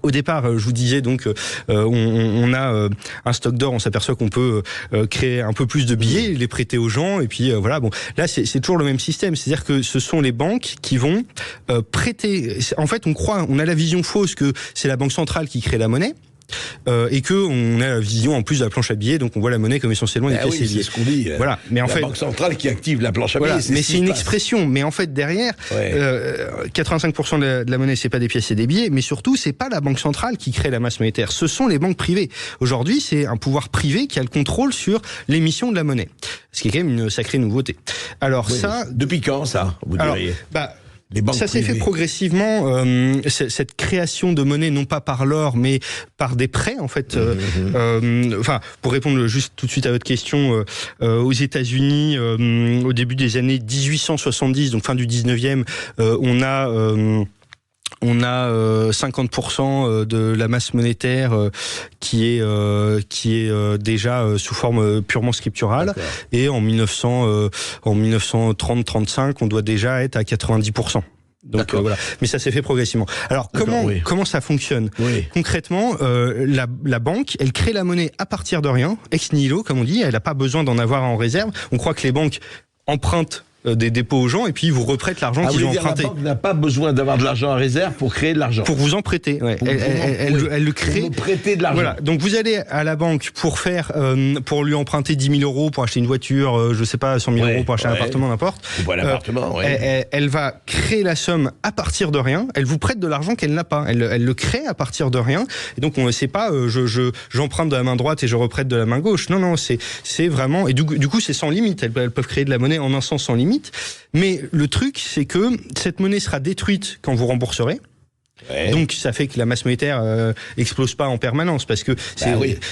au départ, je vous disais donc, on a un stock d'or, on s'aperçoit qu'on peut créer un peu plus de billets, les prêter aux gens, et puis voilà. Bon, là c'est toujours le même système, c'est-à-dire que ce sont les banques qui vont prêter. En fait, on a la vision fausse que c'est la banque centrale qui crée la monnaie. Et que on a la vision en plus de la planche à billets, donc on voit la monnaie comme essentiellement des pièces et billets. C'est ce qu'on dit. Voilà, mais en fait, la banque centrale qui active la planche à billets. Mais c'est une expression. Mais en fait, derrière, 85% de la monnaie, c'est pas des pièces et des billets, mais surtout, c'est pas la banque centrale qui crée la masse monétaire. Ce sont les banques privées. Aujourd'hui, c'est un pouvoir privé qui a le contrôle sur l'émission de la monnaie, ce qui est quand même une sacrée nouveauté. Alors ça, depuis quand ça, vous diriez ? Ça s'est fait progressivement, cette création de monnaie, non pas par l'or, mais par des prêts, en fait. Pour répondre juste tout de suite à votre question, aux États-Unis, au début des années 1870, donc fin du 19e, on a 50% de la masse monétaire qui est déjà sous forme purement scripturale. Et en 1930-35, on doit déjà être à 90%. Donc voilà. Mais ça s'est fait progressivement. Alors comment ça fonctionne ? Concrètement, la banque, elle crée la monnaie à partir de rien, ex nihilo, comme on dit. Elle n'a pas besoin d'en avoir en réserve. On croit que les banques empruntent des dépôts aux gens et puis ils vous reprêtent l'argent qu'ils ont emprunté. La banque n'a pas besoin d'avoir de l'argent en réserve pour créer de l'argent. Pour vous en prêter, elle le crée. Pour vous prêter de l'argent. Voilà. Donc vous allez à la banque pour pour lui emprunter 10 000 euros pour acheter une voiture, je sais pas, 100 000 euros pour acheter un appartement, n'importe. Ou un appartement, elle va créer la somme à partir de rien. Elle vous prête de l'argent qu'elle n'a pas. Elle le crée à partir de rien. Et donc on sait pas, j'emprunte de la main droite et je reprête de la main gauche. Non, c'est vraiment. Et du coup, c'est sans limite. Elles peuvent créer de la monnaie en un sens sans limite. Mais le truc, c'est que cette monnaie sera détruite quand vous rembourserez. Donc ça fait que la masse monétaire explose pas en permanence parce que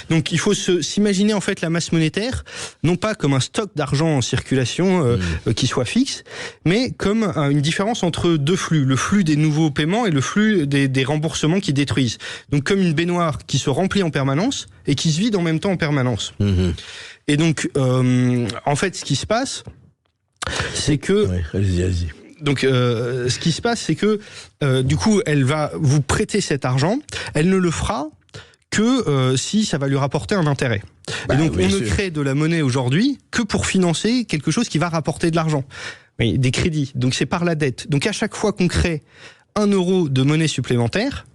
donc il faut s'imaginer en fait la masse monétaire non pas comme un stock d'argent en circulation qui soit fixe, mais comme une différence entre deux flux, le flux des nouveaux paiements et le flux des remboursements qui détruisent. Donc comme une baignoire qui se remplit en permanence et qui se vide en même temps en permanence. Et donc en fait ce qui se passe, c'est que allez-y. Donc, ce qui se passe, c'est que du coup, elle va vous prêter cet argent. Elle ne le fera que si ça va lui rapporter un intérêt. Et donc, on ne crée de la monnaie aujourd'hui que pour financer quelque chose qui va rapporter de l'argent, des crédits. Donc, c'est par la dette. Donc, à chaque fois qu'on crée 1 euro de monnaie supplémentaire,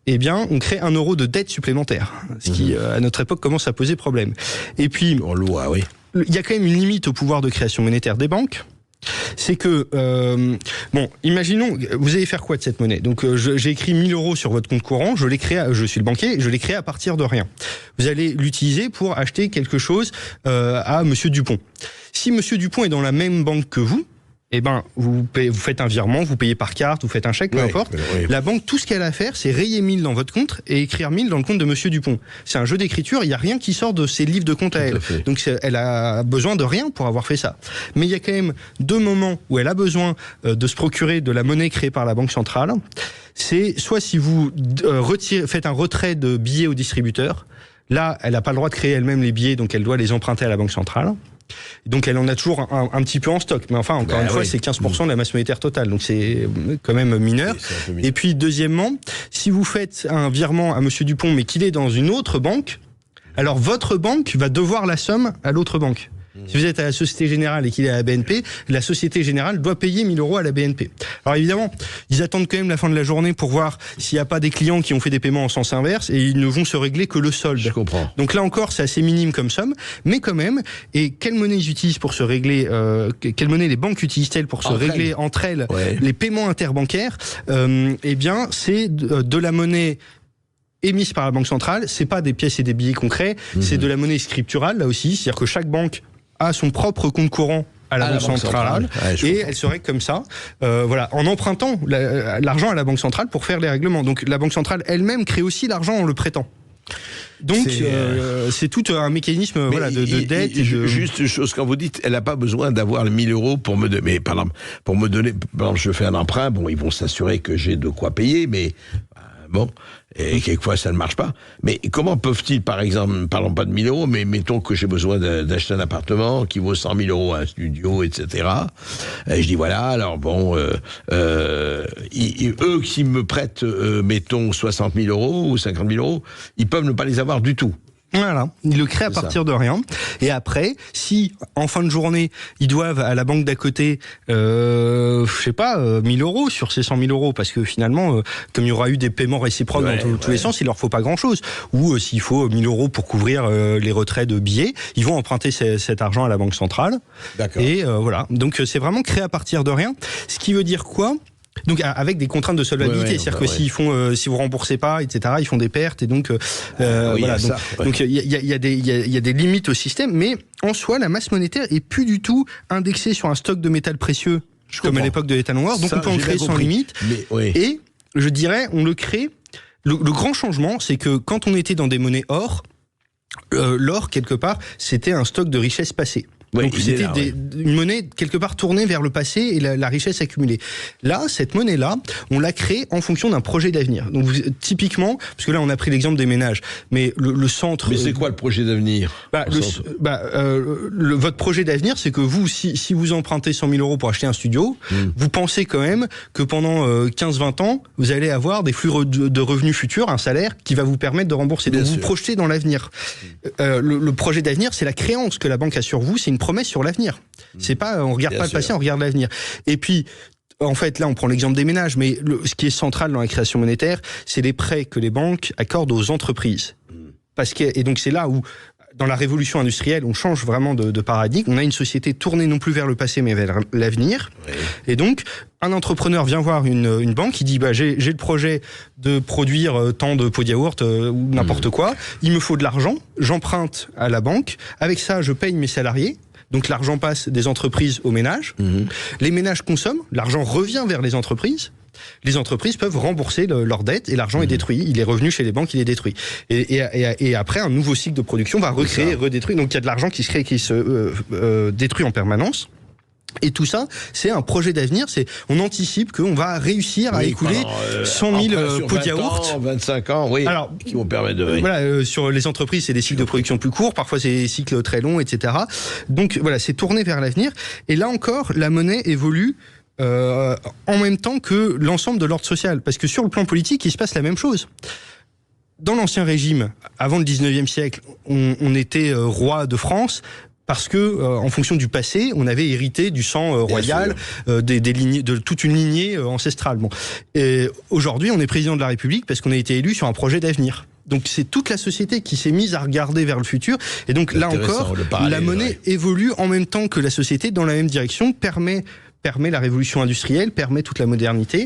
eh bien, on crée 1 euro de dette supplémentaire, ce qui, à notre époque, commence à poser problème. Et puis, il y a quand même une limite au pouvoir de création monétaire des banques. C'est que, imaginons, vous allez faire quoi de cette monnaie ? Donc, j'ai écrit 1 000 euros sur votre compte courant, je suis le banquier, je l'ai créé à partir de rien. Vous allez l'utiliser pour acheter quelque chose à Monsieur Dupont. Si Monsieur Dupont est dans la même banque que vous, eh ben, vous faites un virement, vous payez par carte, vous faites un chèque, peu importe. Oui. La banque, tout ce qu'elle a à faire, c'est rayer 1000 dans votre compte et écrire 1000 dans le compte de Monsieur Dupont. C'est un jeu d'écriture, il n'y a rien qui sort de ses livres de compte à elle. Donc elle a besoin de rien pour avoir fait ça. Mais il y a quand même 2 moments où elle a besoin de se procurer de la monnaie créée par la Banque centrale. C'est soit si vous faites un retrait de billets au distributeur. Là, elle n'a pas le droit de créer elle-même les billets, donc elle doit les emprunter à la Banque centrale. Donc elle en a toujours un petit peu en stock, mais enfin encore une fois c'est 15% de la masse monétaire totale, donc c'est quand même mineur. Et puis deuxièmement, si vous faites un virement à Monsieur Dupont mais qu'il est dans une autre banque, alors votre banque va devoir la somme à l'autre banque. Si vous êtes à la Société Générale et qu'il est à la BNP, la Société Générale doit payer 1000 € à la BNP. Alors évidemment, ils attendent quand même la fin de la journée pour voir s'il n'y a pas des clients qui ont fait des paiements en sens inverse et ils ne vont se régler que le solde. Je comprends. Donc là encore, c'est assez minime comme somme, mais quand même. Et quelle monnaie ils utilisent pour se régler quelle monnaie les banques utilisent-elles pour se régler entre elles les paiements interbancaires Eh bien, c'est de la monnaie émise par la Banque centrale. C'est pas des pièces et des billets concrets, c'est de la monnaie scripturale là aussi, c'est-à-dire que chaque banque a son propre compte courant à la Banque centrale et elle se règle comme ça, voilà, en empruntant l'argent à la Banque centrale pour faire les règlements. Donc la Banque centrale elle-même crée aussi l'argent en le prêtant. Donc c'est tout un mécanisme de dette. Juste une chose, quand vous dites, elle n'a pas besoin d'avoir les 1000 € pour me donner. Mais par exemple, je fais un emprunt, ils vont s'assurer que j'ai de quoi payer, mais et quelquefois ça ne marche pas. Mais comment peuvent-ils, par exemple, parlons pas de 1000 €, mais mettons que j'ai besoin d'acheter un appartement qui vaut 100 000 €, un studio, etc. Et je dis voilà, alors eux qui me prêtent, mettons 60 000 € ou 50 000 €, ils peuvent ne pas les avoir du tout. Voilà, ils le créent à partir de rien. Et après, si en fin de journée, ils doivent à la banque d'à côté, 1000 € sur ces 100 000 €, parce que finalement, comme il y aura eu des paiements réciproques dans tous les sens, il leur faut pas grand-chose. Ou s'il faut 1000 € pour couvrir les retraits de billets, ils vont emprunter cet argent à la Banque centrale. D'accord. Et voilà, donc c'est vraiment créé à partir de rien. Ce qui veut dire quoi ? Donc avec des contraintes de solvabilité, c'est-à-dire que s'ils font, si vous remboursez pas, etc., ils font des pertes et donc voilà. Donc il y a des limites au système, mais en soi la masse monétaire est plus du tout indexée sur un stock de métal précieux comme à l'époque de l'État noir. Donc on peut en créer sans limite. Et je dirais, on le crée. Le grand changement, c'est que quand on était dans des monnaies or, l'or quelque part, c'était un stock de richesse passée. Donc c'était une monnaie quelque part tournée vers le passé et la richesse accumulée. Là, cette monnaie-là, on l'a créée en fonction d'un projet d'avenir. Donc typiquement, parce que là on a pris l'exemple des ménages, mais le centre... Mais c'est quoi le projet d'avenir votre projet d'avenir, c'est que vous, si vous empruntez 100 000 € pour acheter un studio, vous pensez quand même que pendant 15-20 ans, vous allez avoir des flux de revenus futurs, un salaire qui va vous permettre de rembourser. Donc vous vous projetez dans l'avenir. Le projet d'avenir, c'est la créance que la banque a sur vous, c'est une promesse sur l'avenir. C'est pas, on regarde pas le passé, on regarde l'avenir. Et puis, en fait, là, on prend l'exemple des ménages, mais ce qui est central dans la création monétaire, c'est les prêts que les banques accordent aux entreprises. Et donc, c'est là où, dans la révolution industrielle, on change vraiment de paradigme. On a une société tournée non plus vers le passé, mais vers l'avenir. Et donc, un entrepreneur vient voir une banque, il dit j'ai le projet de produire tant de pots de yaourt ou n'importe quoi, il me faut de l'argent, j'emprunte à la banque, avec ça, je paye mes salariés. Donc l'argent passe des entreprises aux ménages. Les ménages consomment, l'argent revient vers les entreprises. Les entreprises peuvent rembourser leurs dettes et l'argent est détruit. Il est revenu chez les banques, il est détruit. Et après, un nouveau cycle de production va recréer, redétruire. Donc il y a de l'argent qui se crée, qui se détruit en permanence. Et tout ça, c'est un projet d'avenir. On anticipe qu'on va réussir à écouler 100 000 pots de yaourt. 25 ans, alors, qui vont permettre de... Voilà, sur les entreprises, c'est des cycles de production plus courts. Parfois, c'est des cycles très longs, etc. Donc, voilà, c'est tourné vers l'avenir. Et là encore, la monnaie évolue en même temps que l'ensemble de l'ordre social. Parce que sur le plan politique, il se passe la même chose. Dans l'Ancien Régime, avant le 19e siècle, on était roi de France... Parce que, en fonction du passé, on avait hérité du sang royal, des lignées, de toute une lignée ancestrale. Bon. Aujourd'hui, on est président de la République parce qu'on a été élu sur un projet d'avenir. Donc c'est toute la société qui s'est mise à regarder vers le futur. Et donc là encore, la monnaie évolue en même temps que la société dans la même direction, permet la révolution industrielle, permet toute la modernité.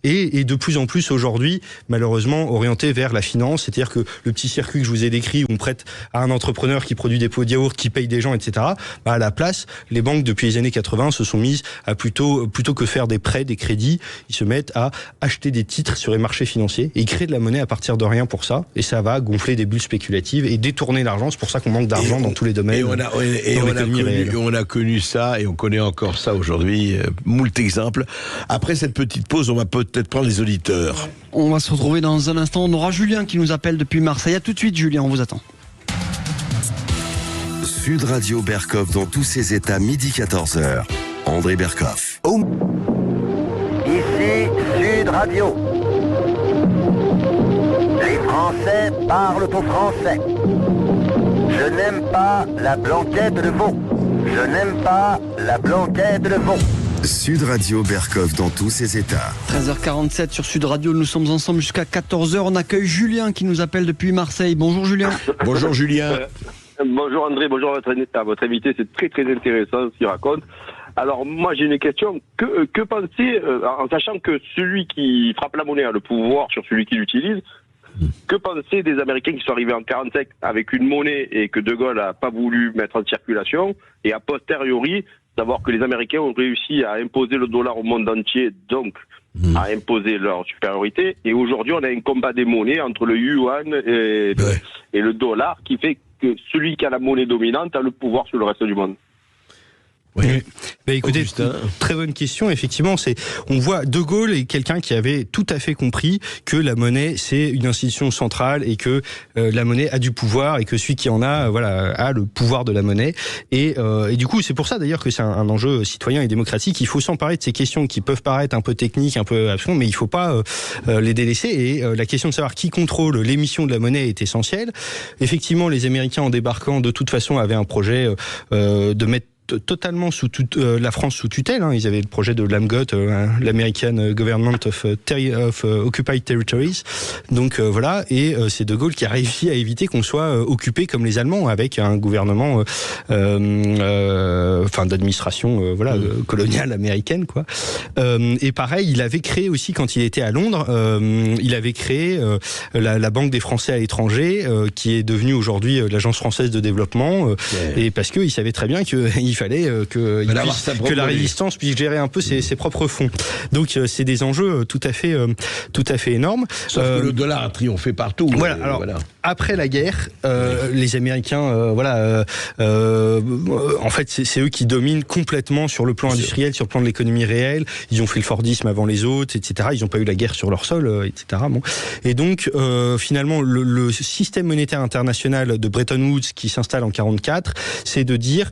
et de plus en plus aujourd'hui, malheureusement, orienté vers la finance, c'est-à-dire que le petit circuit que je vous ai décrit, où on prête à un entrepreneur qui produit des pots de yaourt, qui paye des gens, etc., à la place, les banques, depuis les années 80, se sont mises à plutôt que faire des prêts, des crédits, ils se mettent à acheter des titres sur les marchés financiers, et ils créent de la monnaie à partir de rien pour ça, et ça va gonfler des bulles spéculatives et détourner l'argent. C'est pour ça qu'on manque d'argent dans tous les domaines. On a connu ça, et on connaît encore ça aujourd'hui, moult exemples. Après cette petite pause, on va peut-être prendre les auditeurs. On va se retrouver dans un instant. On aura Julien qui nous appelle depuis Marseille. À tout de suite, Julien, on vous attend. Sud Radio Berkov dans tous ses états, midi 14h. André Berkov. Ici Sud Radio. Les Français parlent au français. Je n'aime pas la blanquette de veau. Je n'aime pas la blanquette de veau. Sud Radio Berkov dans tous ses états. 13h47 sur Sud Radio, nous sommes ensemble jusqu'à 14h. On accueille Julien qui nous appelle depuis Marseille. Bonjour Julien. Bonjour Julien. Bonjour André, bonjour à votre invité, c'est très très intéressant ce qu'il raconte. Alors moi j'ai une question, que penser, en sachant que celui qui frappe la monnaie a le pouvoir sur celui qui l'utilise, que penser des Américains qui sont arrivés en 1945 avec une monnaie et que De Gaulle n'a pas voulu mettre en circulation, et a posteriori savoir que les Américains ont réussi à imposer le dollar au monde entier, donc à imposer leur supériorité, et aujourd'hui on a un combat des monnaies entre le yuan et le dollar qui fait que celui qui a la monnaie dominante a le pouvoir sur le reste du monde. Oui. Bah écoutez, très bonne question. Effectivement, on voit De Gaulle est quelqu'un qui avait tout à fait compris que la monnaie c'est une institution centrale et que la monnaie a du pouvoir et que celui qui en a, a le pouvoir de la monnaie. Et du coup, c'est pour ça d'ailleurs que c'est un enjeu citoyen et démocratique. Il faut s'emparer de ces questions qui peuvent paraître un peu techniques, un peu abstraites, mais il faut pas les délaisser. Et la question de savoir qui contrôle l'émission de la monnaie est essentielle. Effectivement, les Américains en débarquant de toute façon avaient un projet de mettre totalement la France sous tutelle. Ils avaient le projet de l'AMGOT, l'American Government of Occupied Territories. Donc voilà, et c'est De Gaulle qui a réussi à éviter qu'on soit occupé comme les Allemands, avec un gouvernement d'administration coloniale américaine, quoi. Et pareil, il avait créé aussi, quand il était à Londres, il avait créé la Banque des Français à l'étranger, qui est devenue aujourd'hui l'Agence française de développement, et parce qu'il savait très bien qu'il fallait que la résistance puisse gérer un peu ses propres fonds. Donc c'est des enjeux tout à fait énormes. Sauf que le dollar a triomphé partout. Après la guerre, les Américains, en fait, c'est eux qui dominent complètement sur le plan industriel, sur le plan de l'économie réelle. Ils ont fait le Fordisme avant les autres, etc. Ils n'ont pas eu la guerre sur leur sol, etc. Bon. Et donc, finalement, le système monétaire international de Bretton Woods qui s'installe en 1944, c'est de dire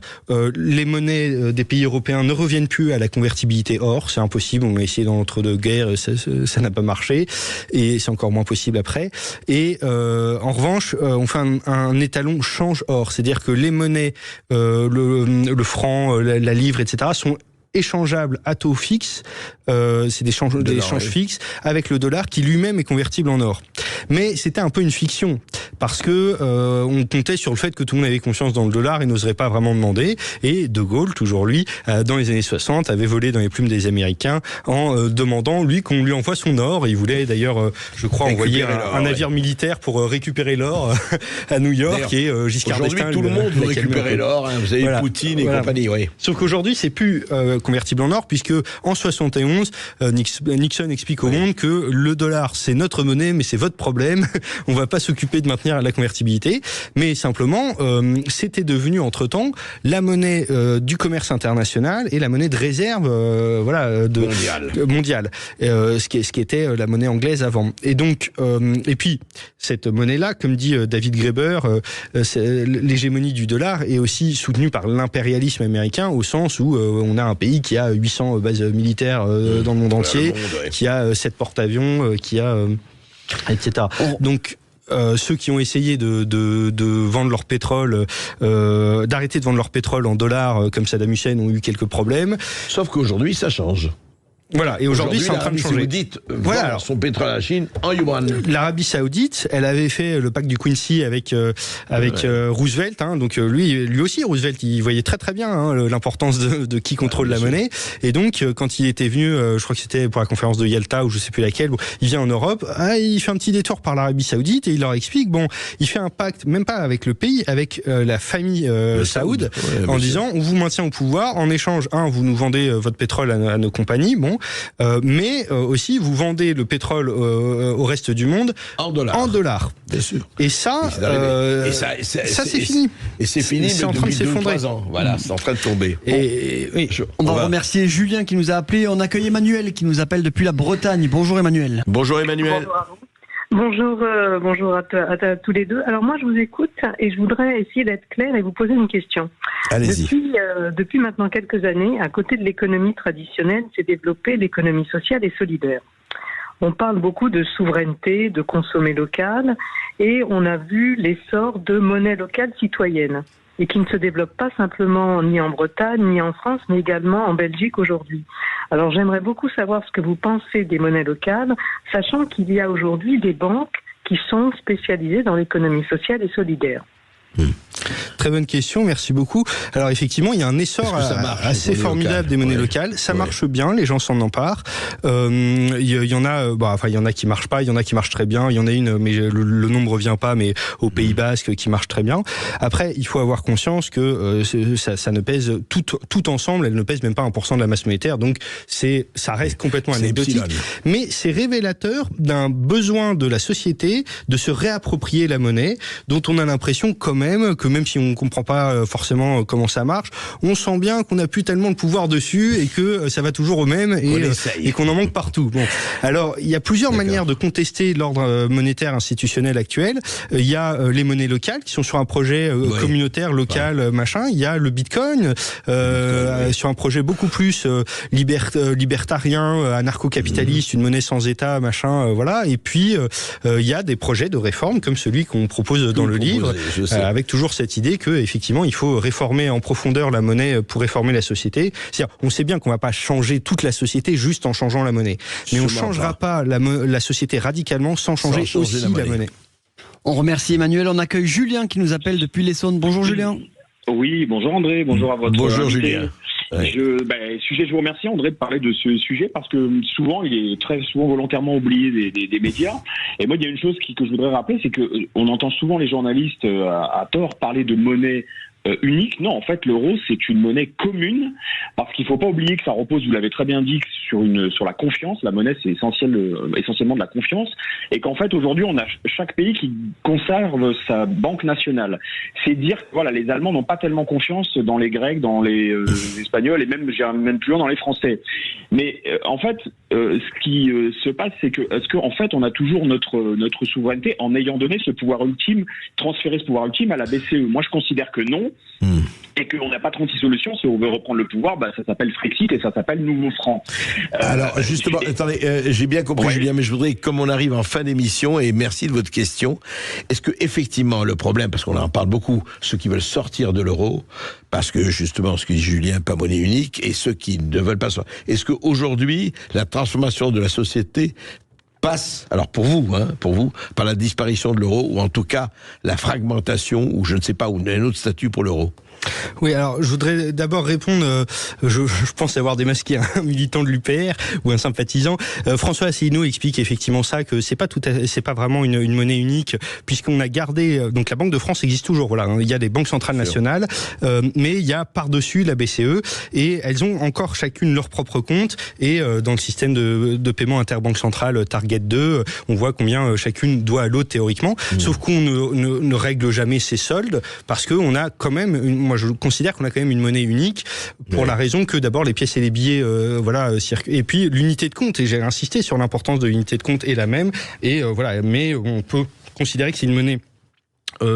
les monnaies des pays européens ne reviennent plus à la convertibilité or. C'est impossible. On a essayé dans l'entre-deux-guerres, ça n'a pas marché, et c'est encore moins possible après. Et en revanche, on fait un étalon change or, c'est-à-dire que les monnaies, le franc, la livre, etc., sont échangeables à taux fixe, c'est des échanges fixes avec le dollar qui lui-même est convertible en or. Mais c'était un peu une fiction, parce que on comptait sur le fait que tout le monde avait confiance dans le dollar et n'oserait pas vraiment demander. Et De Gaulle, toujours lui, dans les années 60, avait volé dans les plumes des Américains en demandant, lui, qu'on lui envoie son or. Il voulait d'ailleurs, je crois, envoyer un navire militaire pour récupérer l'or à New York. Et Giscard d'Estaing, aujourd'hui, tout le monde veut récupérer l'or. Vous avez Poutine et compagnie. Oui. Sauf qu'aujourd'hui, c'est plus convertible en or, puisque en 71, Nixon explique au monde que le dollar, c'est notre monnaie, mais c'est votre problème. On va pas s'occuper de maintenir la convertibilité, mais simplement, c'était devenu entre-temps la monnaie du commerce international et la monnaie de réserve, mondiale. Ce qui était la monnaie anglaise avant. Et donc, et puis cette monnaie-là, comme dit David Graeber, l'hégémonie du dollar est aussi soutenue par l'impérialisme américain, au sens où on a un pays qui a 800 bases militaires dans le monde entier, qui a 7 porte-avions, qui a etc. Donc ceux qui ont essayé de vendre leur pétrole, d'arrêter de vendre leur pétrole en dollars, comme Saddam Hussein, ont eu quelques problèmes. Sauf qu'aujourd'hui, ça change. Voilà, et aujourd'hui c'est en train de changer. Saoudite vend son pétrole à la Chine en yuan. L'Arabie Saoudite, elle avait fait le pacte du Quincy avec Roosevelt, hein, donc lui aussi Roosevelt, il voyait très très bien l'importance de qui contrôle la monnaie, et donc quand il était venu, je crois que c'était pour la conférence de Yalta ou je sais plus laquelle, il vient en Europe, il fait un petit détour par l'Arabie Saoudite et il leur explique, il fait un pacte, même pas avec le pays, avec la famille Saoud, en disant on vous maintient au pouvoir, en échange, vous nous vendez votre pétrole à nos compagnies, mais aussi vous vendez le pétrole au reste du monde en dollars. Bien sûr. Et ça, c'est fini. Et c'est fini, c'est en train de s'effondrer. Voilà, c'est en train de tomber. On va remercier Julien qui nous a appelé. On accueille Emmanuel qui nous appelle depuis la Bretagne. Bonjour Emmanuel. Bonjour Emmanuel. Bonjour à tous les deux. Alors moi je vous écoute et je voudrais essayer d'être claire et vous poser une question. Allez-y. Depuis maintenant quelques années, à côté de l'économie traditionnelle, s'est développée l'économie sociale et solidaire. On parle beaucoup de souveraineté, de consommer local, et on a vu l'essor de monnaie locale citoyenne, et qui ne se développe pas simplement ni en Bretagne, ni en France, mais également en Belgique aujourd'hui. Alors j'aimerais beaucoup savoir ce que vous pensez des monnaies locales, sachant qu'il y a aujourd'hui des banques qui sont spécialisées dans l'économie sociale et solidaire. Très bonne question, merci beaucoup. Alors effectivement, il y a un essor assez formidable des monnaies locales. Ça marche bien, les gens s'en emparent. Il y en a, il y en a qui marchent pas, il y en a qui marchent très bien. Il y en a une, mais le nombre revient pas, mais au Pays Basque qui marche très bien. Après, il faut avoir conscience que ça ne pèse tout ensemble, elle ne pèse même pas 1% de la masse monétaire. Donc ça reste complètement anecdotique. Mais c'est révélateur d'un besoin de la société de se réapproprier la monnaie, dont on a l'impression même si on comprend pas forcément comment ça marche, on sent bien qu'on n'a plus tellement de pouvoir dessus et que ça va toujours au même et qu'on en manque partout. Bon, alors il y a plusieurs manières de contester l'ordre monétaire institutionnel actuel. Il y a les monnaies locales qui sont sur un projet communautaire, local, machin. Il y a le Bitcoin sur un projet beaucoup plus libertarien, anarcho-capitaliste, une monnaie sans État, machin, voilà. Et puis il y a des projets de réforme comme celui qu'on propose dans le livre, avec toujours cette idée que effectivement il faut réformer en profondeur la monnaie pour réformer la société. C'est-à-dire, on sait bien qu'on va pas changer toute la société juste en changeant la monnaie, mais on changera pas la société radicalement sans changer aussi la monnaie. On remercie Emmanuel. On accueille Julien qui nous appelle depuis l'Essonne. Bonjour Julien. Oui, bonjour André, bonjour à votre Bonjour invité. Julien. Je vous remercie André de parler de ce sujet parce que souvent il est très souvent volontairement oublié des médias. Et moi il y a une chose que je voudrais rappeler, c'est que on entend souvent les journalistes à tort parler de monnaie unique. Non, en fait, l'euro, c'est une monnaie commune, parce qu'il ne faut pas oublier que ça repose, vous l'avez très bien dit, sur la confiance. La monnaie, c'est essentiellement de la confiance, et qu'en fait, aujourd'hui, on a chaque pays qui conserve sa banque nationale. C'est dire que voilà, les Allemands n'ont pas tellement confiance dans les Grecs, dans les Espagnols, et même plus loin dans les Français. Mais en fait, ce qui se passe, c'est que est-ce qu'en fait, on a toujours notre souveraineté en ayant donné ce pouvoir ultime, transféré ce pouvoir ultime à la BCE? Moi, je considère que non. Et qu'on n'a pas 36 solutions. Si on veut reprendre le pouvoir, ça s'appelle Frexit et ça s'appelle nouveau franc. Alors justement, attendez, j'ai bien compris Julien, mais je voudrais, comme on arrive en fin d'émission, et merci de votre question, est-ce que effectivement le problème, parce qu'on en parle beaucoup, ceux qui veulent sortir de l'euro, parce que justement ce que dit Julien, pas monnaie unique, et ceux qui ne veulent pas sortir, est-ce qu'aujourd'hui la transformation de la société passe, alors pour vous, par la disparition de l'euro, ou en tout cas la fragmentation, ou je ne sais pas, ou un autre statut pour l'euro? Oui, alors je voudrais d'abord répondre, je pense avoir démasqué un militant de l'UPR ou un sympathisant. François Asselineau explique effectivement ça, que c'est pas vraiment une monnaie unique, puisqu'on a gardé, donc la Banque de France existe toujours, voilà, il y a des banques centrales nationales, mais il y a par-dessus la BCE, et elles ont encore chacune leur propre compte, et dans le système de paiement interbanque centrale Target 2, on voit combien chacune doit à l'autre théoriquement, sauf qu'on ne règle jamais ses soldes, parce qu'on a quand même moi je considère qu'on a quand même une monnaie unique pour la raison que d'abord les pièces et les billets circulent, et puis l'unité de compte, et j'ai insisté sur l'importance de l'unité de compte est la même, et mais on peut considérer que c'est une monnaie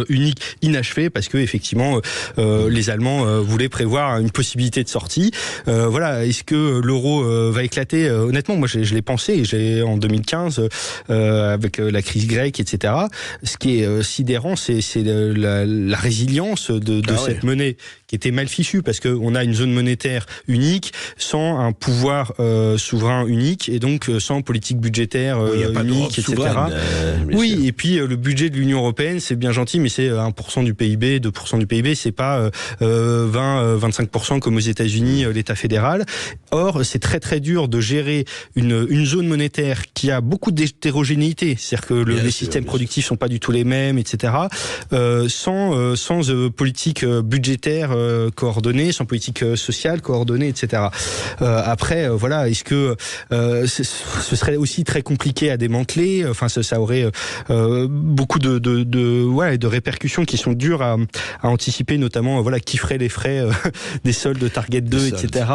unique, inachevée, parce que effectivement les Allemands voulaient prévoir une possibilité de sortie. Est-ce que l'euro va éclater? Honnêtement, moi je l'ai pensé, en 2015 avec la crise grecque, etc. Ce qui est sidérant, c'est la résilience de cette monnaie qui était mal fichu parce qu'on a une zone monétaire unique sans un pouvoir souverain unique et donc sans politique budgétaire unique, etc. Oui, et puis le budget de l'Union européenne, c'est bien gentil, mais c'est 1% du PIB, 2% du PIB, c'est pas 20-25% comme aux États-Unis, l'État fédéral. Or, c'est très très dur de gérer une zone monétaire qui a beaucoup d'hétérogénéité, c'est-à-dire que les systèmes productifs sont pas du tout les mêmes, etc. Sans politique budgétaire coordonnée, sans politique sociale coordonnée, etc. Après, voilà, est-ce que ce serait aussi très compliqué à démanteler? Enfin, ça aurait beaucoup de répercussions qui sont dures à anticiper, notamment voilà, qui ferait les frais des soldes de Target 2, etc.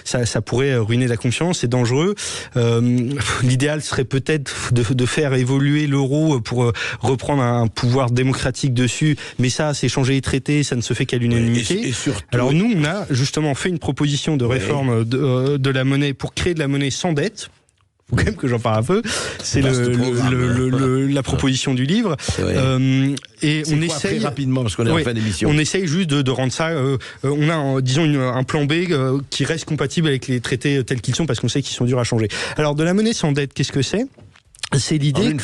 Ça pourrait ruiner la confiance, c'est dangereux. L'idéal serait peut-être de faire évoluer l'euro pour reprendre un pouvoir démocratique dessus, mais ça, c'est changer les traités, ça ne se fait qu'à l'unanimité. Et surtout, alors nous, on a justement fait une proposition de réforme de la monnaie pour créer de la monnaie sans dette. Faut quand même que j'en parle un peu. C'est la proposition du livre. Et on essaye rapidement parce qu'on est en fin d'émission. On essaye juste de rendre ça. On a disons un plan B qui reste compatible avec les traités tels qu'ils sont parce qu'on sait qu'ils sont durs à changer. Alors de la monnaie sans dette, qu'est-ce que c'est ? C'est l'idée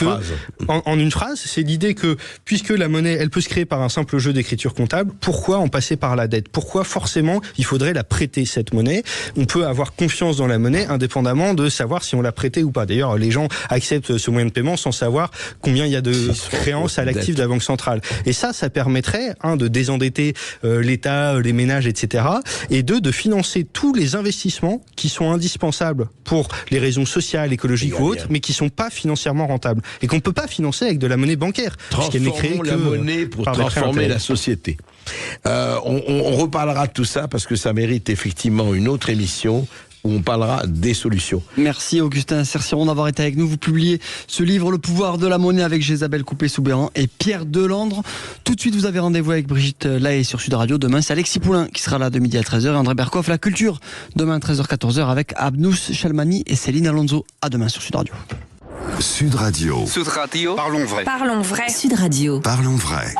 en une phrase, c'est l'idée que puisque la monnaie, elle peut se créer par un simple jeu d'écriture comptable, pourquoi en passer par la dette? Pourquoi forcément il faudrait la prêter, cette monnaie? On peut avoir confiance dans la monnaie indépendamment de savoir si on l'a prêtée ou pas. D'ailleurs, les gens acceptent ce moyen de paiement sans savoir combien il y a de créances à l'actif de la Banque centrale. Et ça permettrait, de désendetter l'État, les ménages, etc. Et de financer tous les investissements qui sont indispensables pour les raisons sociales, écologiques ou autres, mais qui sont pas financièrement rentable et qu'on ne peut pas financer avec de la monnaie bancaire. Transformons la monnaie pour transformer la société. On reparlera de tout ça parce que ça mérite effectivement une autre émission où on parlera des solutions. Merci Augustin Cerciron d'avoir été avec nous. Vous publiez ce livre Le pouvoir de la monnaie avec Jésabel Coupé-Soubéran et Pierre Delandre. Tout de suite, vous avez rendez-vous avec Brigitte Lahaye sur Sud Radio. Demain, c'est Alexis Poulain qui sera là de midi à 13h et André Berkoff, la culture. Demain, 13h-14h avec Abnous Chalmani et Céline Alonso. À demain sur Sud Radio. Sud Radio. Sud Radio. Parlons vrai. Parlons vrai. Sud Radio. Parlons vrai.